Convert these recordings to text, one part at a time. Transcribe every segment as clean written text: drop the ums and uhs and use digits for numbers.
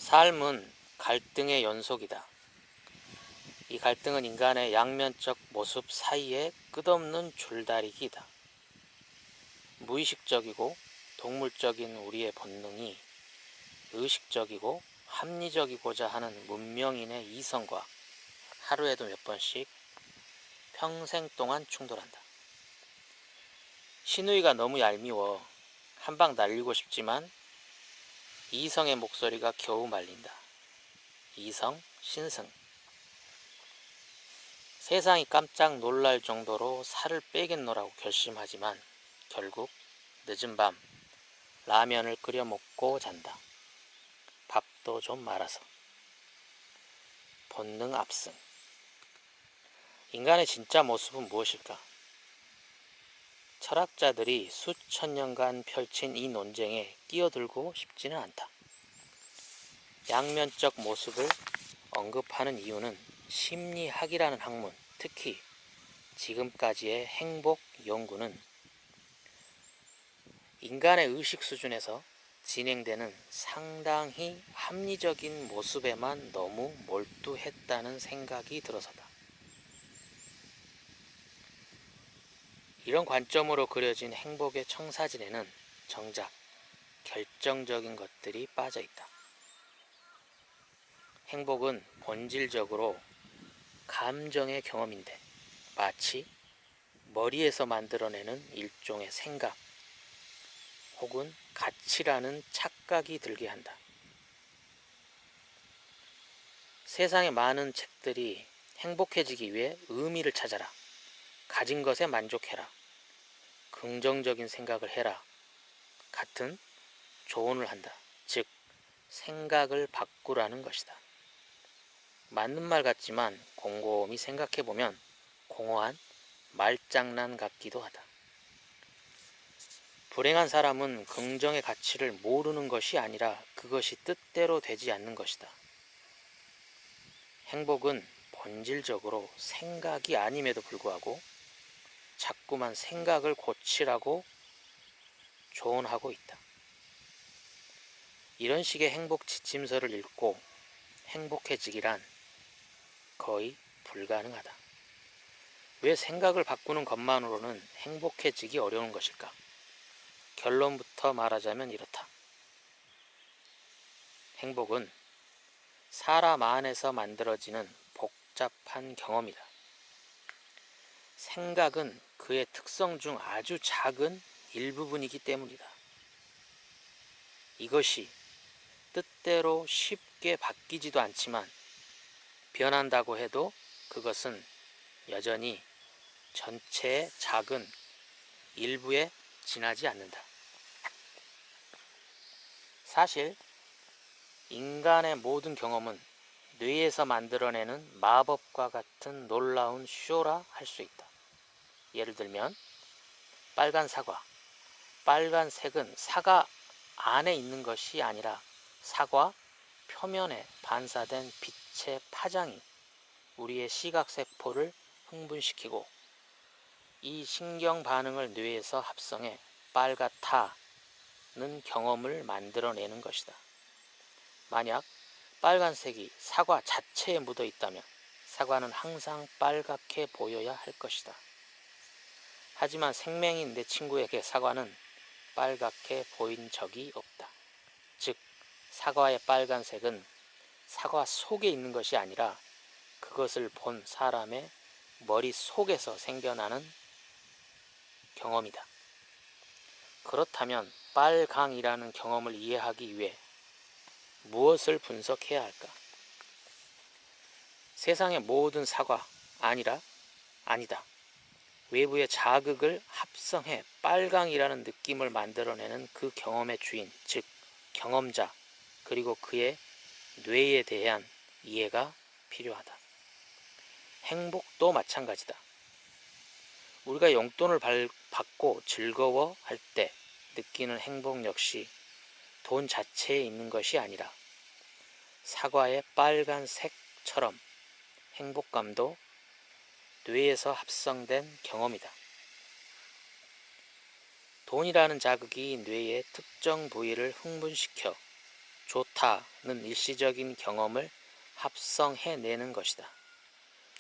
삶은 갈등의 연속이다. 이 갈등은 인간의 양면적 모습 사이의 끝없는 줄다리기이다. 무의식적이고 동물적인 우리의 본능이 의식적이고 합리적이고자 하는 문명인의 이성과 하루에도 몇 번씩 평생 동안 충돌한다. 신우이가 너무 얄미워 한 방 날리고 싶지만 이성의 목소리가 겨우 말린다. 이성, 신승. 세상이 깜짝 놀랄 정도로 살을 빼겠노라고 결심하지만 결국 늦은 밤 라면을 끓여 먹고 잔다. 밥도 좀 말아서. 본능 압승. 인간의 진짜 모습은 무엇일까? 철학자들이 수천 년간 펼친 이 논쟁에 끼어들고 싶지는 않다. 양면적 모습을 언급하는 이유는 심리학이라는 학문, 특히 지금까지의 행복 연구는 인간의 의식 수준에서 진행되는 상당히 합리적인 모습에만 너무 몰두했다는 생각이 들어서다. 이런 관점으로 그려진 행복의 청사진에는 정작 결정적인 것들이 빠져 있다. 행복은 본질적으로 감정의 경험인데 마치 머리에서 만들어내는 일종의 생각 혹은 가치라는 착각이 들게 한다. 세상의 많은 책들이 행복해지기 위해 의미를 찾아라, 가진 것에 만족해라, 긍정적인 생각을 해라 같은 조언을 한다. 즉, 생각을 바꾸라는 것이다. 맞는 말 같지만 곰곰이 생각해보면 공허한 말장난 같기도 하다. 불행한 사람은 긍정의 가치를 모르는 것이 아니라 그것이 뜻대로 되지 않는 것이다. 행복은 본질적으로 생각이 아님에도 불구하고 자꾸만 생각을 고치라고 조언하고 있다. 이런 식의 행복 지침서를 읽고 행복해지기란 거의 불가능하다. 왜 생각을 바꾸는 것만으로는 행복해지기 어려운 것일까? 결론부터 말하자면 이렇다. 행복은 사람 안에서 만들어지는 복잡한 경험이다. 생각은 그의 특성 중 아주 작은 일부분이기 때문이다. 이것이 뜻대로 쉽게 바뀌지도 않지만 변한다고 해도 그것은 여전히 전체의 작은 일부에 지나지 않는다. 사실 인간의 모든 경험은 뇌에서 만들어내는 마법과 같은 놀라운 쇼라 할 수 있다. 예를 들면 빨간 사과, 빨간색은 사과 안에 있는 것이 아니라 사과 표면에 반사된 빛의 파장이 우리의 시각세포를 흥분시키고 이 신경 반응을 뇌에서 합성해 빨갛다는 경험을 만들어내는 것이다. 만약 빨간색이 사과 자체에 묻어 있다면 사과는 항상 빨갛게 보여야 할 것이다. 하지만 생명인 내 친구에게 사과는 빨갛게 보인 적이 없다. 즉, 사과의 빨간색은 사과 속에 있는 것이 아니라 그것을 본 사람의 머릿속에서 생겨나는 경험이다. 그렇다면 빨강이라는 경험을 이해하기 위해 무엇을 분석해야 할까? 세상의 모든 사과 아니다. 외부의 자극을 합성해 빨강이라는 느낌을 만들어내는 그 경험의 주인, 즉 경험자, 그리고 그의 뇌에 대한 이해가 필요하다. 행복도 마찬가지다. 우리가 용돈을 받고 즐거워할 때 느끼는 행복 역시 돈 자체에 있는 것이 아니라 사과의 빨간색처럼 행복감도 뇌에서 합성된 경험이다. 돈이라는 자극이 뇌의 특정 부위를 흥분시켜 좋다는 일시적인 경험을 합성해내는 것이다.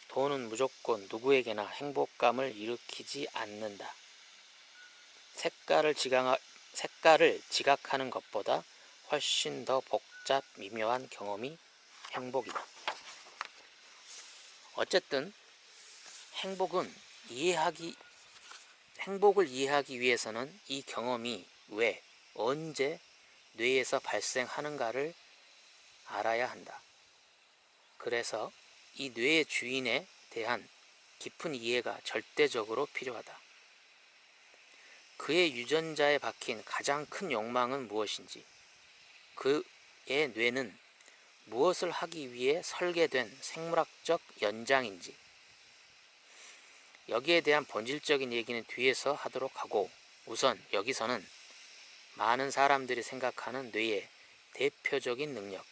돈은 무조건 누구에게나 행복감을 일으키지 않는다. 색깔을 지각하는 것보다 훨씬 더 복잡 미묘한 경험이 행복이다. 어쨌든 행복을 이해하기 위해서는 이 경험이 왜, 언제 뇌에서 발생하는가를 알아야 한다. 그래서 이 뇌의 주인에 대한 깊은 이해가 절대적으로 필요하다. 그의 유전자에 박힌 가장 큰 욕망은 무엇인지, 그의 뇌는 무엇을 하기 위해 설계된 생물학적 연장인지, 여기에 대한 본질적인 얘기는 뒤에서 하도록 하고, 우선 여기서는 많은 사람들이 생각하는 뇌의 대표적인 능력,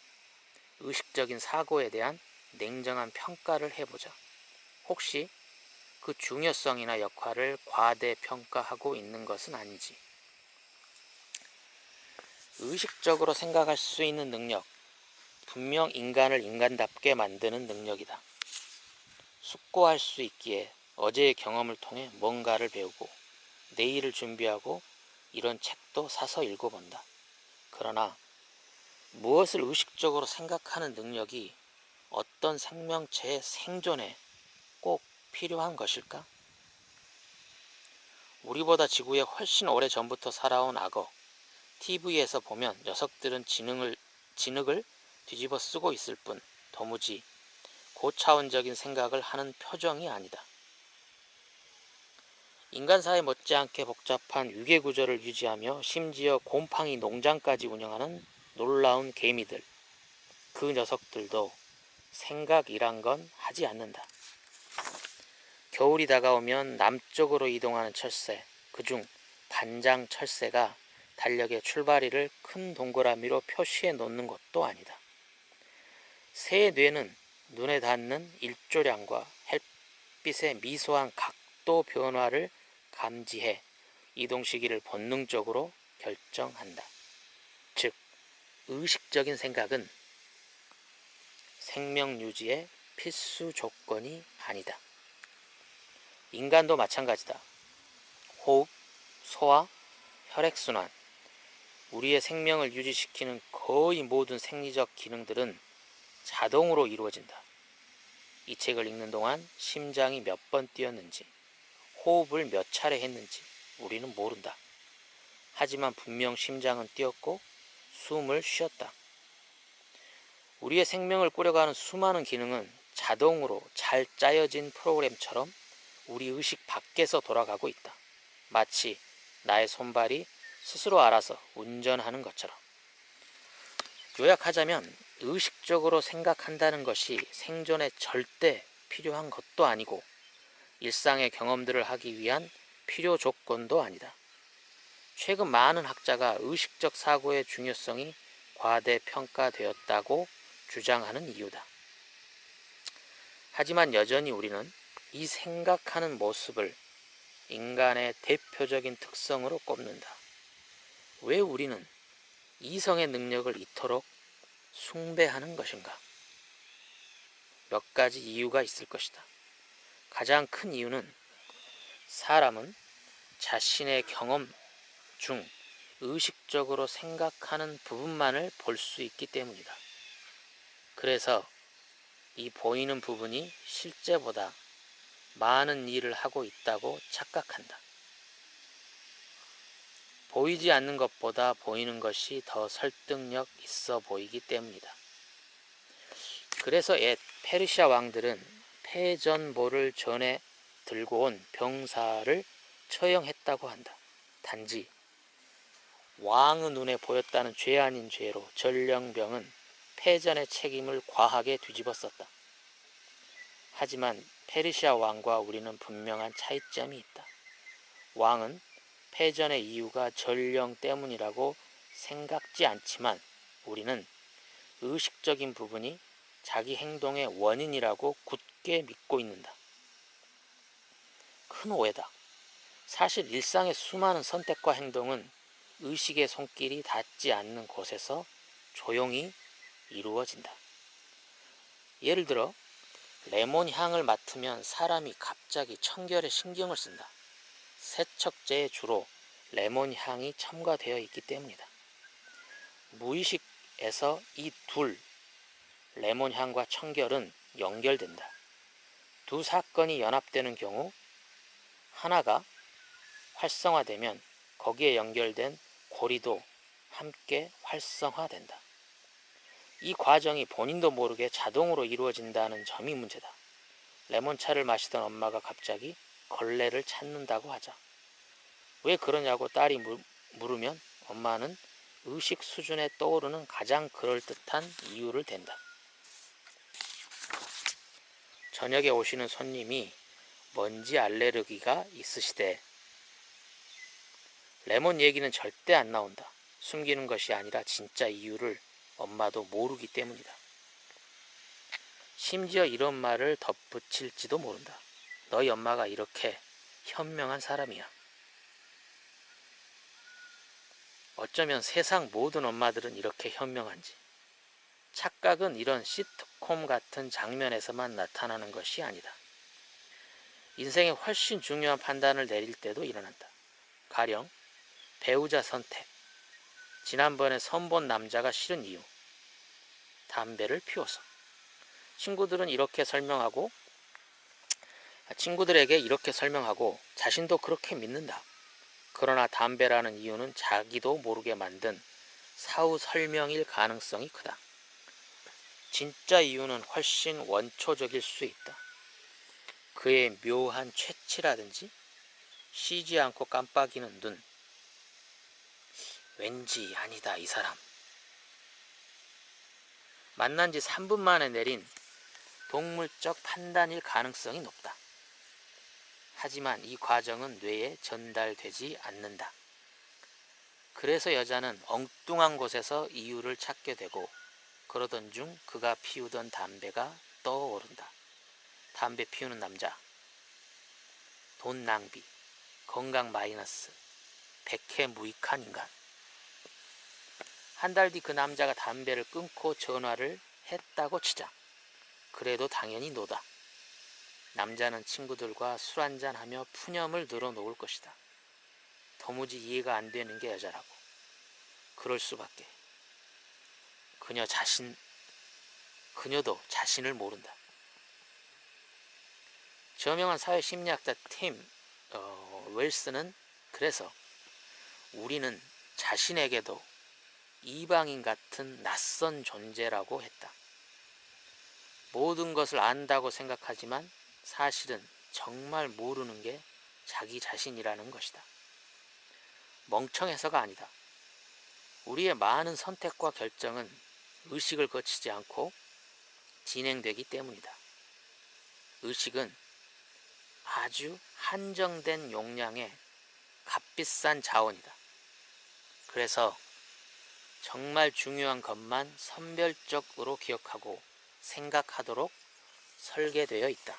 의식적인 사고에 대한 냉정한 평가를 해보자. 혹시 그 중요성이나 역할을 과대평가하고 있는 것은 아닌지. 의식적으로 생각할 수 있는 능력, 분명 인간을 인간답게 만드는 능력이다. 숙고할 수 있기에 어제의 경험을 통해 뭔가를 배우고 내일을 준비하고 이런 책도 사서 읽어본다. 그러나 무엇을 의식적으로 생각하는 능력이 어떤 생명체의 생존에 꼭 필요한 것일까? 우리보다 지구에 훨씬 오래 전부터 살아온 악어, TV에서 보면 녀석들은 진흙을 뒤집어 쓰고 있을 뿐 도무지 고차원적인 생각을 하는 표정이 아니다. 인간사회 못지않게 복잡한 유계구조를 유지하며 심지어 곰팡이 농장까지 운영하는 놀라운 개미들, 그 녀석들도 생각이란 건 하지 않는다. 겨울이 다가오면 남쪽으로 이동하는 철새, 그중 반장 철새가 달력에 출발일을 큰 동그라미로 표시해 놓는 것도 아니다. 새의 뇌는 눈에 닿는 일조량과 햇빛의 미소한 각도 변화를 감지해 이동 시기를 본능적으로 결정한다. 즉, 의식적인 생각은 생명 유지의 필수 조건이 아니다. 인간도 마찬가지다. 호흡, 소화, 혈액순환, 우리의 생명을 유지시키는 거의 모든 생리적 기능들은 자동으로 이루어진다. 이 책을 읽는 동안 심장이 몇 번 뛰었는지, 호흡을 몇 차례 했는지 우리는 모른다. 하지만 분명 심장은 뛰었고 숨을 쉬었다. 우리의 생명을 꾸려가는 수많은 기능은 자동으로 잘 짜여진 프로그램처럼 우리 의식 밖에서 돌아가고 있다. 마치 나의 손발이 스스로 알아서 운전하는 것처럼. 요약하자면 의식적으로 생각한다는 것이 생존에 절대 필요한 것도 아니고 일상의 경험들을 하기 위한 필요 조건도 아니다. 최근 많은 학자가 의식적 사고의 중요성이 과대평가되었다고 주장하는 이유다. 하지만 여전히 우리는 이 생각하는 모습을 인간의 대표적인 특성으로 꼽는다. 왜 우리는 이성의 능력을 이토록 숭배하는 것인가? 몇 가지 이유가 있을 것이다. 가장 큰 이유는 사람은 자신의 경험 중 의식적으로 생각하는 부분만을 볼 수 있기 때문이다. 그래서 이 보이는 부분이 실제보다 많은 일을 하고 있다고 착각한다. 보이지 않는 것보다 보이는 것이 더 설득력 있어 보이기 때문이다. 그래서 옛 페르시아 왕들은 패전보를 전에 들고 온 병사를 처형했다고 한다. 단지 왕의 눈에 보였다는 죄 아닌 죄로 전령병은 패전의 책임을 과하게 뒤집었었다. 하지만 페르시아 왕과 우리는 분명한 차이점이 있다. 왕은 패전의 이유가 전령 때문이라고 생각지 않지만 우리는 의식적인 부분이 자기 행동의 원인이라고 굳게 믿고 있는다. 큰 오해다. 사실 일상의 수많은 선택과 행동은 의식의 손길이 닿지 않는 곳에서 조용히 이루어진다. 예를 들어 레몬 향을 맡으면 사람이 갑자기 청결에 신경을 쓴다. 세척제에 주로 레몬 향이 첨가되어 있기 때문이다. 무의식에서 이 둘, 레몬 향과 청결은 연결된다. 두 사건이 연합되는 경우 하나가 활성화되면 거기에 연결된 고리도 함께 활성화된다. 이 과정이 본인도 모르게 자동으로 이루어진다는 점이 문제다. 레몬차를 마시던 엄마가 갑자기 걸레를 찾는다고 하자. 왜 그러냐고 딸이 물으면 엄마는 의식 수준에 떠오르는 가장 그럴듯한 이유를 댄다. 저녁에 오시는 손님이 먼지 알레르기가 있으시대. 레몬 얘기는 절대 안 나온다. 숨기는 것이 아니라 진짜 이유를 엄마도 모르기 때문이다. 심지어 이런 말을 덧붙일지도 모른다. 너희 엄마가 이렇게 현명한 사람이야. 어쩌면 세상 모든 엄마들은 이렇게 현명한지. 착각은 이런 시트콤 같은 장면에서만 나타나는 것이 아니다. 인생에 훨씬 중요한 판단을 내릴 때도 일어난다. 가령 배우자 선택. 지난번에 선본 남자가 싫은 이유. 담배를 피워서. 친구들에게 이렇게 설명하고 자신도 그렇게 믿는다. 그러나 담배라는 이유는 자기도 모르게 만든 사후 설명일 가능성이 크다. 진짜 이유는 훨씬 원초적일 수 있다. 그의 묘한 채취라든지 쉬지 않고 깜빡이는 눈. 왠지 아니다 이 사람. 만난 지 3분 만에 내린 동물적 판단일 가능성이 높다. 하지만 이 과정은 뇌에 전달되지 않는다. 그래서 여자는 엉뚱한 곳에서 이유를 찾게 되고 그러던 중 그가 피우던 담배가 떠오른다. 담배 피우는 남자, 돈 낭비, 건강 마이너스, 백해무익한 인간. 한 달 뒤 그 남자가 담배를 끊고 전화를 했다고 치자. 그래도 당연히 노다. 남자는 친구들과 술 한잔하며 푸념을 늘어놓을 것이다. 도무지 이해가 안 되는 게 여자라고. 그럴 수밖에. 그녀도 자신을 모른다. 저명한 사회심리학자 팀 웰스는 그래서 우리는 자신에게도 이방인 같은 낯선 존재라고 했다. 모든 것을 안다고 생각하지만 사실은 정말 모르는 게 자기 자신이라는 것이다. 멍청해서가 아니다. 우리의 많은 선택과 결정은 의식을 거치지 않고 진행되기 때문이다. 의식은 아주 한정된 용량의 값비싼 자원이다. 그래서 정말 중요한 것만 선별적으로 기억하고 생각하도록 설계되어 있다.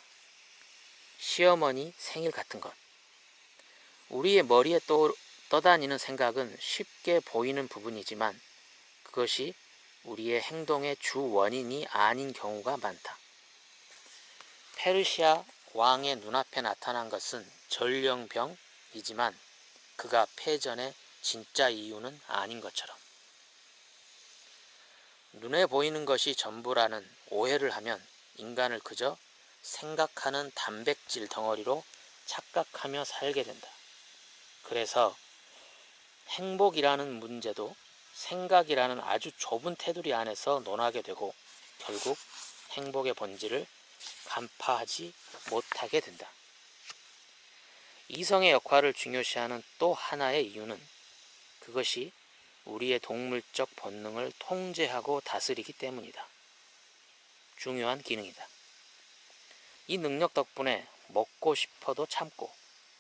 시어머니 생일 같은 것. 우리의 머리에 떠다니는 생각은 쉽게 보이는 부분이지만 그것이 우리의 행동의 주 원인이 아닌 경우가 많다. 페르시아 왕의 눈앞에 나타난 것은 전령병이지만 그가 패전의 진짜 이유는 아닌 것처럼. 눈에 보이는 것이 전부라는 오해를 하면 인간을 그저 생각하는 단백질 덩어리로 착각하며 살게 된다. 그래서 행복이라는 문제도 생각이라는 아주 좁은 테두리 안에서 논하게 되고 결국 행복의 본질을 간파하지 못하게 된다. 이성의 역할을 중요시하는 또 하나의 이유는 그것이 우리의 동물적 본능을 통제하고 다스리기 때문이다. 중요한 기능이다. 이 능력 덕분에 먹고 싶어도 참고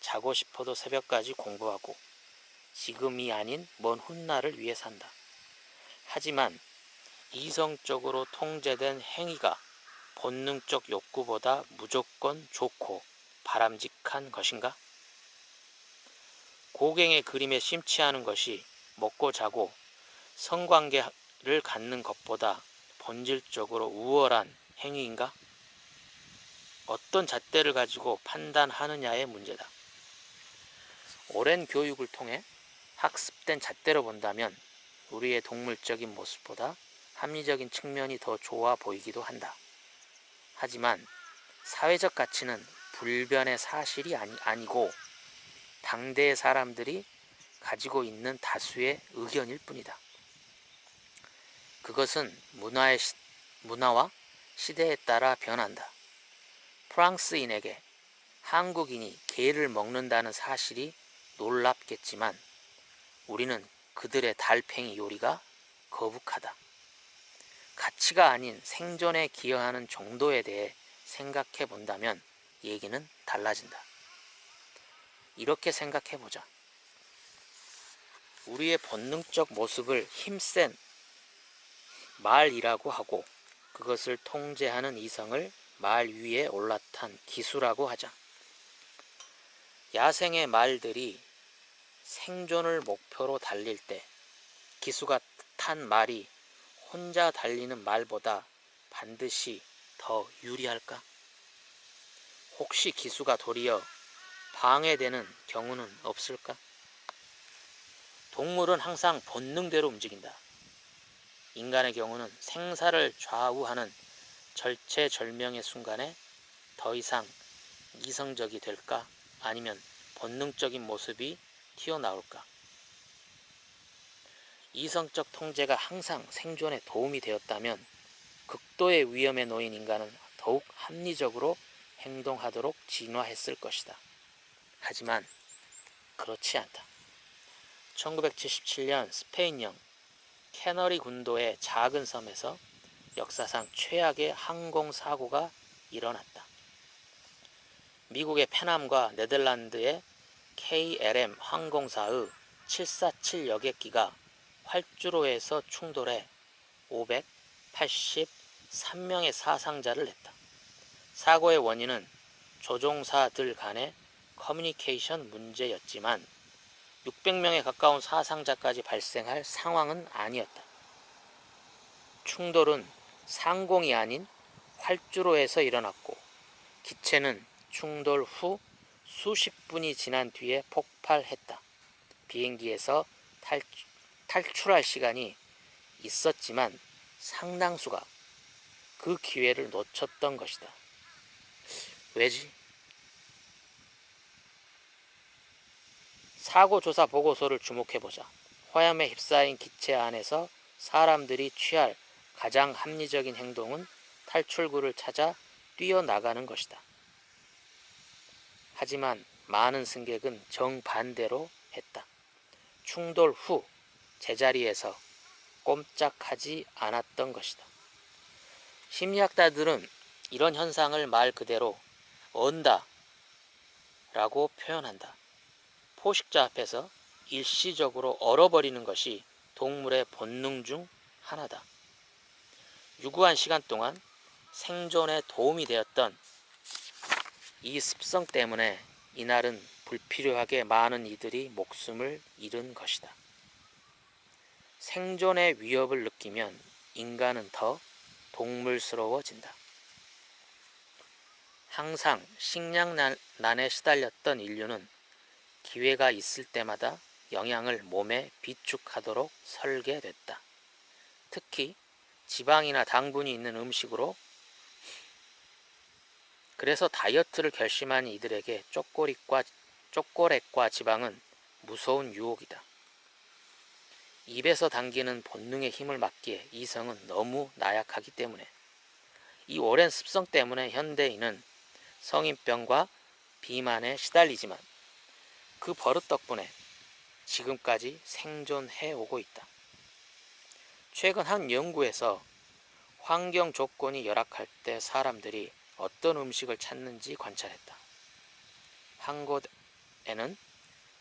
자고 싶어도 새벽까지 공부하고 지금이 아닌 먼 훗날을 위해 산다. 하지만 이성적으로 통제된 행위가 본능적 욕구보다 무조건 좋고 바람직한 것인가? 고갱의 그림에 심취하는 것이 먹고 자고 성관계를 갖는 것보다 본질적으로 우월한 행위인가? 어떤 잣대를 가지고 판단하느냐의 문제다. 오랜 교육을 통해 학습된 잣대로 본다면 우리의 동물적인 모습보다 합리적인 측면이 더 좋아 보이기도 한다. 하지만 사회적 가치는 불변의 사실이 아니고 당대의 사람들이 가지고 있는 다수의 의견일 뿐이다. 그것은 문화와 시대에 따라 변한다. 프랑스인에게 한국인이 게를 먹는다는 사실이 놀랍겠지만 우리는 그들의 달팽이 요리가 거북하다. 가치가 아닌 생존에 기여하는 정도에 대해 생각해 본다면 얘기는 달라진다. 이렇게 생각해 보자. 우리의 본능적 모습을 힘센 말이라고 하고 그것을 통제하는 이성을 말 위에 올라탄 기수라고 하자. 야생의 말들이 생존을 목표로 달릴 때 기수가 탄 말이 혼자 달리는 말보다 반드시 더 유리할까? 혹시 기수가 도리어 방해되는 경우는 없을까? 동물은 항상 본능대로 움직인다. 인간의 경우는 생사를 좌우하는 절체절명의 순간에 더 이상 이성적이 될까? 아니면 본능적인 모습이 튀어나올까? 이성적 통제가 항상 생존에 도움이 되었다면 극도의 위험에 놓인 인간은 더욱 합리적으로 행동하도록 진화했을 것이다. 하지만 그렇지 않다. 1977년 스페인령 캐너리 군도의 작은 섬에서 역사상 최악의 항공사고가 일어났다. 미국의 페남과 네덜란드의 KLM 항공사의 747 여객기가 활주로에서 충돌해 583명의 사상자를 냈다. 사고의 원인은 조종사들 간의 커뮤니케이션 문제였지만 600명에 가까운 사상자까지 발생할 상황은 아니었다. 충돌은 상공이 아닌 활주로에서 일어났고 기체는 충돌 후 수십 분이 지난 뒤에 폭발했다. 비행기에서 탈출할 시간이 있었지만 상당수가 그 기회를 놓쳤던 것이다. 왜지? 사고조사 보고서를 주목해보자. 화염에 휩싸인 기체 안에서 사람들이 취할 가장 합리적인 행동은 탈출구를 찾아 뛰어나가는 것이다. 하지만 많은 승객은 정반대로 했다. 충돌 후 제자리에서 꼼짝하지 않았던 것이다. 심리학자들은 이런 현상을 말 그대로 언다 라고 표현한다. 포식자 앞에서 일시적으로 얼어버리는 것이 동물의 본능 중 하나다. 유구한 시간 동안 생존에 도움이 되었던 이 습성 때문에 이날은 불필요하게 많은 이들이 목숨을 잃은 것이다. 생존의 위협을 느끼면 인간은 더 동물스러워진다. 항상 식량난에 시달렸던 인류는 기회가 있을 때마다 영양을 몸에 비축하도록 설계됐다. 특히 지방이나 당분이 있는 음식으로. 그래서 다이어트를 결심한 이들에게 초콜릿과 지방은 무서운 유혹이다. 입에서 당기는 본능의 힘을 막기에 이성은 너무 나약하기 때문에. 이 오랜 습성 때문에 현대인은 성인병과 비만에 시달리지만 그 버릇 덕분에 지금까지 생존해 오고 있다. 최근 한 연구에서 환경 조건이 열악할 때 사람들이 어떤 음식을 찾는지 관찰했다. 한 곳에는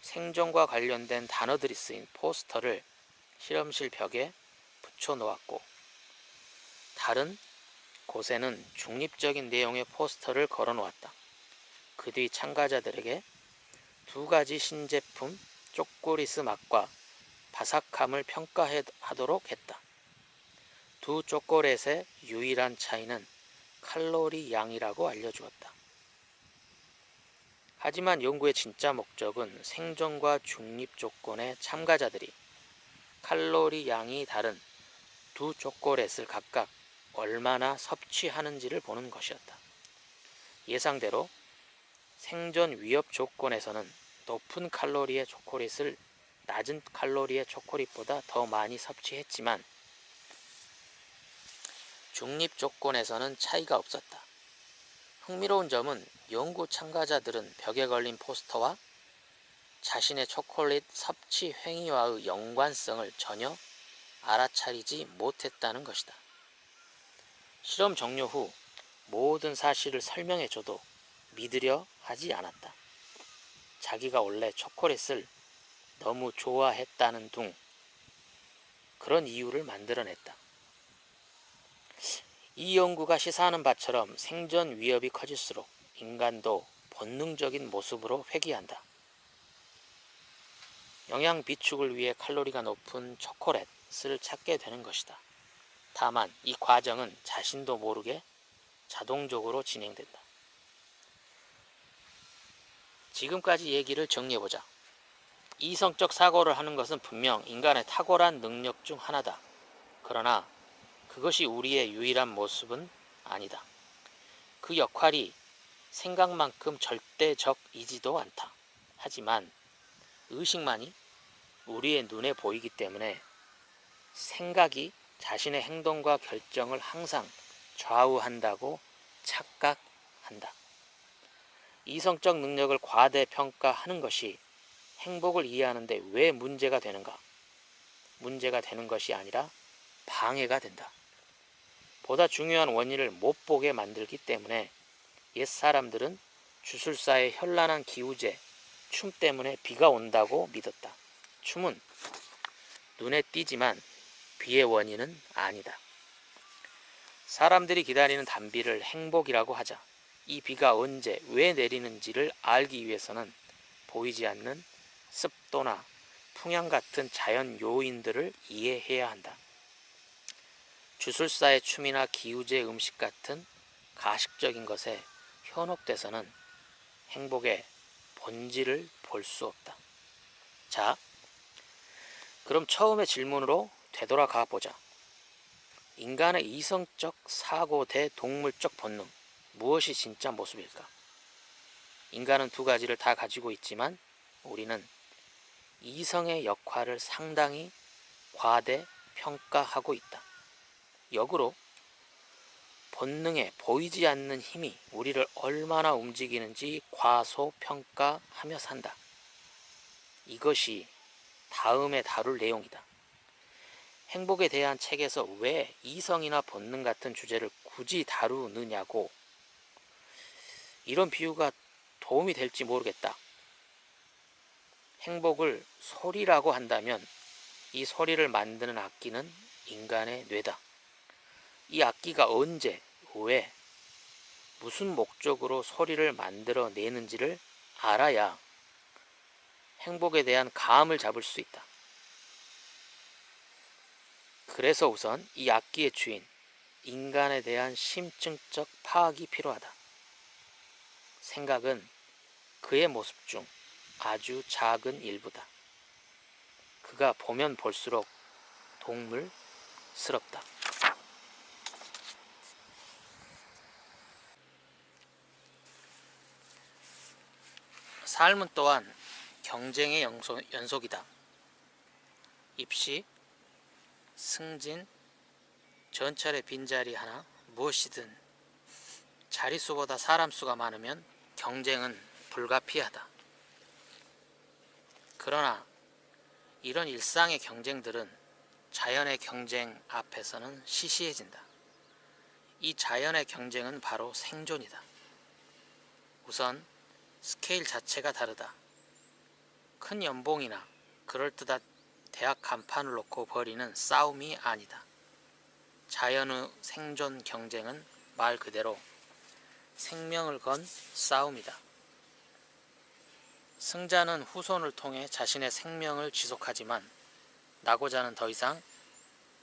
생존과 관련된 단어들이 쓰인 포스터를 실험실 벽에 붙여 놓았고 다른 곳에는 중립적인 내용의 포스터를 걸어 놓았다. 그 뒤 참가자들에게 두 가지 신제품 초콜릿의 맛과 바삭함을 평가하도록 했다. 두 초콜릿의 유일한 차이는 칼로리 양이라고 알려주었다. 하지만 연구의 진짜 목적은 생존과 중립 조건의 참가자들이 칼로리 양이 다른 두 초콜릿을 각각 얼마나 섭취하는지를 보는 것이었다. 예상대로 생존 위협 조건에서는 높은 칼로리의 초콜릿을 낮은 칼로리의 초콜릿보다 더 많이 섭취했지만 중립 조건에서는 차이가 없었다. 흥미로운 점은 연구 참가자들은 벽에 걸린 포스터와 자신의 초콜릿 섭취 행위와의 연관성을 전혀 알아차리지 못했다는 것이다. 실험 종료 후 모든 사실을 설명해줘도 믿으려 하지 않았다. 자기가 원래 초콜릿을 너무 좋아했다는 둥 그런 이유를 만들어냈다. 이 연구가 시사하는 바처럼 생존 위협이 커질수록 인간도 본능적인 모습으로 회귀한다. 영양 비축을 위해 칼로리가 높은 초콜릿을 찾게 되는 것이다. 다만 이 과정은 자신도 모르게 자동적으로 진행된다. 지금까지 얘기를 정리해보자. 이성적 사고를 하는 것은 분명 인간의 탁월한 능력 중 하나다. 그러나 그것이 우리의 유일한 모습은 아니다. 그 역할이 생각만큼 절대적이지도 않다. 하지만 의식만이 우리의 눈에 보이기 때문에 생각이 자신의 행동과 결정을 항상 좌우한다고 착각한다. 이성적 능력을 과대평가하는 것이 행복을 이해하는 데 왜 문제가 되는가? 문제가 되는 것이 아니라 방해가 된다. 보다 중요한 원인을 못 보게 만들기 때문에 옛사람들은 주술사의 현란한 기우제, 춤 때문에 비가 온다고 믿었다. 춤은 눈에 띄지만 비의 원인은 아니다. 사람들이 기다리는 단비를 행복이라고 하자. 이 비가 언제, 왜 내리는지를 알기 위해서는 보이지 않는 습도나 풍향 같은 자연 요인들을 이해해야 한다. 주술사의 춤이나 기우제 음식 같은 가식적인 것에 현혹돼서는 행복의 본질을 볼 수 없다. 자, 그럼 처음의 질문으로 되돌아가 보자. 인간의 이성적 사고 대 동물적 본능, 무엇이 진짜 모습일까? 인간은 두 가지를 다 가지고 있지만 우리는 이성의 역할을 상당히 과대평가하고 있다. 역으로 본능에 보이지 않는 힘이 우리를 얼마나 움직이는지 과소평가하며 산다. 이것이 다음에 다룰 내용이다. 행복에 대한 책에서 왜 이성이나 본능 같은 주제를 굳이 다루느냐고. 이런 비유가 도움이 될지 모르겠다. 행복을 소리라고 한다면 이 소리를 만드는 악기는 인간의 뇌다. 이 악기가 언제, 왜, 무슨 목적으로 소리를 만들어내는지를 알아야 행복에 대한 감을 잡을 수 있다. 그래서 우선 이 악기의 주인, 인간에 대한 심층적 파악이 필요하다. 생각은 그의 모습 중 아주 작은 일부다. 그가 보면 볼수록 동물스럽다. 삶은 또한 경쟁의 연속이다. 입시, 승진, 전철의 빈자리 하나, 무엇이든 자릿수보다 사람 수가 많으면 경쟁은 불가피하다. 그러나 이런 일상의 경쟁들은 자연의 경쟁 앞에서는 시시해진다. 이 자연의 경쟁은 바로 생존이다. 우선 스케일 자체가 다르다. 큰 연봉이나 그럴듯한 대학 간판을 놓고 벌이는 싸움이 아니다. 자연의 생존 경쟁은 말 그대로 생명을 건 싸움이다. 승자는 후손을 통해 자신의 생명을 지속하지만 낙오자는 더 이상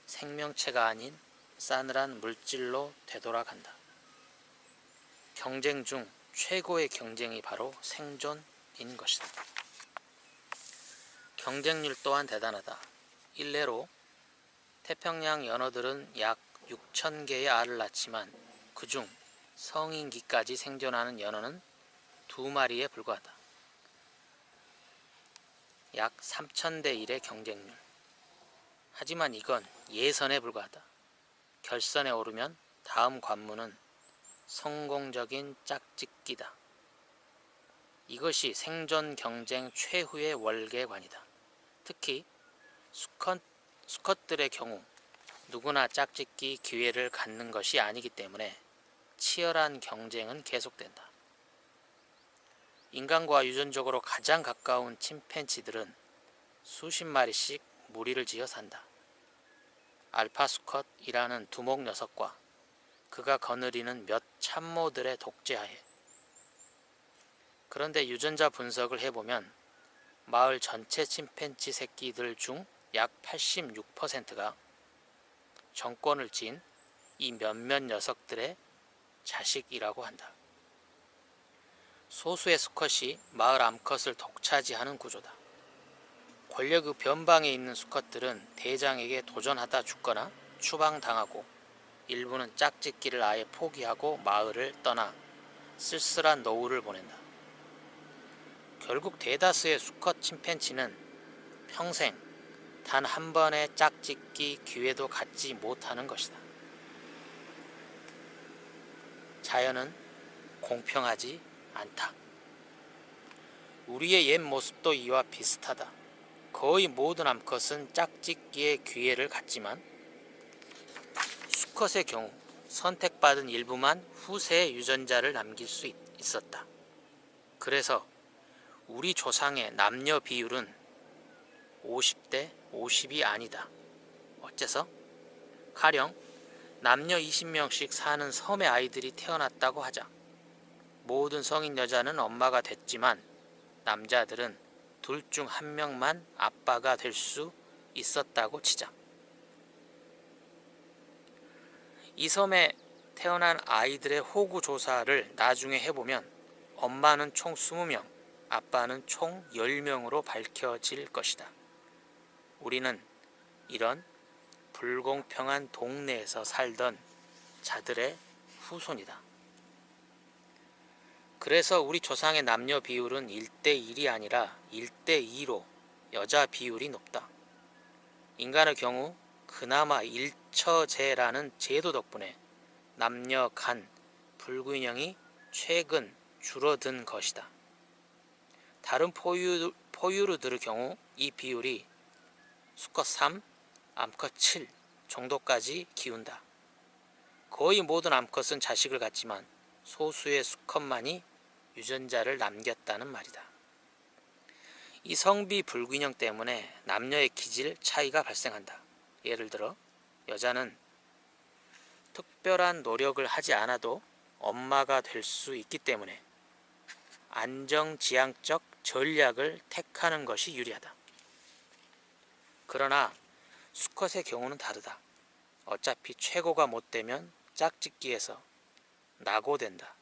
생명체가 아닌 싸늘한 물질로 되돌아간다. 경쟁 중 최고의 경쟁이 바로 생존인 것이다. 경쟁률 또한 대단하다. 일례로 태평양 연어들은 약 6,000개의 알을 낳지만 그중 성인기까지 생존하는 연어는 2마리에 불과하다. 약 3,000대 1의 경쟁률. 하지만 이건 예선에 불과하다. 결선에 오르면 다음 관문은 성공적인 짝짓기다. 이것이 생존 경쟁 최후의 월계관이다. 특히 수컷들의 경우 누구나 짝짓기 기회를 갖는 것이 아니기 때문에 치열한 경쟁은 계속된다. 인간과 유전적으로 가장 가까운 침팬지들은 수십 마리씩 무리를 지어 산다. 알파 수컷이라는 두목 녀석과 그가 거느리는 몇 참모들의 독재하에. 그런데 유전자 분석을 해보면 마을 전체 침팬지 새끼들 중 약 86%가 정권을 쥔 이 몇몇 녀석들의 자식이라고 한다. 소수의 수컷이 마을 암컷을 독차지하는 구조다. 권력의 변방에 있는 수컷들은 대장에게 도전하다 죽거나 추방당하고 일부는 짝짓기를 아예 포기하고 마을을 떠나 쓸쓸한 노후를 보낸다. 결국 대다수의 수컷 침팬지는 평생 단 한 번의 짝짓기 기회도 갖지 못하는 것이다. 자연은 공평하지 않다. 우리의 옛 모습도 이와 비슷하다. 거의 모든 암컷은 짝짓기의 기회를 갖지만 수컷의 경우 선택받은 일부만 후세에 유전자를 남길 수 있었다. 그래서 우리 조상의 남녀 비율은 50대 50이 아니다. 어째서? 가령 남녀 20명씩 사는 섬의 아이들이 태어났다고 하자. 모든 성인 여자는 엄마가 됐지만 남자들은 둘 중 한 명만 아빠가 될 수 있었다고 치자. 이 섬에 태어난 아이들의 호구 조사를 나중에 해보면 엄마는 총 20명, 아빠는 총 10명으로 밝혀질 것이다. 우리는 이런 불공평한 동네에서 살던 자들의 후손이다. 그래서 우리 조상의 남녀 비율은 1대1이 아니라 1대2로 여자 비율이 높다. 인간의 경우 그나마 일처제라는 제도 덕분에 남녀 간 불균형이 최근 줄어든 것이다. 다른 포유류들의 경우 이 비율이 수컷 3, 암컷 7 정도까지 기운다. 거의 모든 암컷은 자식을 갖지만 소수의 수컷만이 유전자를 남겼다는 말이다. 이 성비 불균형 때문에 남녀의 기질 차이가 발생한다. 예를 들어 여자는 특별한 노력을 하지 않아도 엄마가 될 수 있기 때문에 안정지향적 전략을 택하는 것이 유리하다. 그러나 수컷의 경우는 다르다. 어차피 최고가 못되면 짝짓기에서 낙오된다.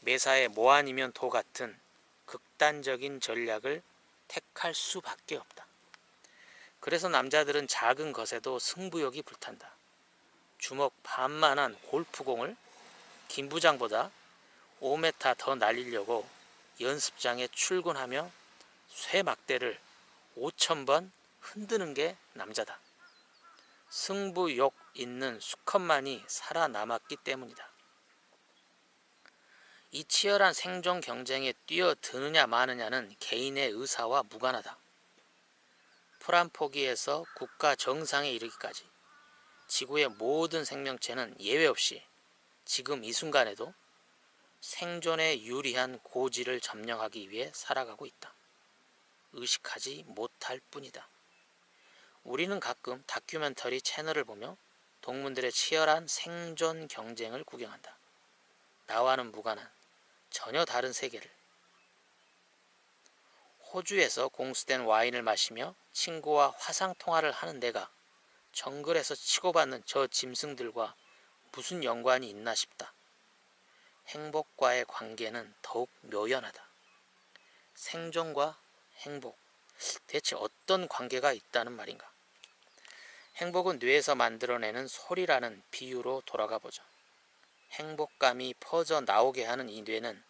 매사에 뭐 아니면 도 같은 극단적인 전략을 택할 수밖에 없다. 그래서 남자들은 작은 것에도 승부욕이 불탄다. 주먹 반만한 골프공을 김 부장보다 5m 더 날리려고 연습장에 출근하며 쇠막대를 5,000번 흔드는 게 남자다. 승부욕 있는 수컷만이 살아남았기 때문이다. 이 치열한 생존 경쟁에 뛰어드느냐 마느냐는 개인의 의사와 무관하다. 풀 한 포기에서 국가 정상에 이르기까지 지구의 모든 생명체는 예외 없이 지금 이 순간에도 생존에 유리한 고지를 점령하기 위해 살아가고 있다. 의식하지 못할 뿐이다. 우리는 가끔 다큐멘터리 채널을 보며 동물들의 치열한 생존 경쟁을 구경한다. 나와는 무관한 전혀 다른 세계를. 호주에서 공수된 와인을 마시며 친구와 화상통화를 하는 내가 정글에서 치고받는 저 짐승들과 무슨 연관이 있나 싶다. 행복과의 관계는 더욱 묘연하다. 생존과 행복, 대체 어떤 관계가 있다는 말인가? 행복은 뇌에서 만들어내는 소리라는 비유로 돌아가 보자. 행복감이 퍼져 나오게 하는 이 뇌는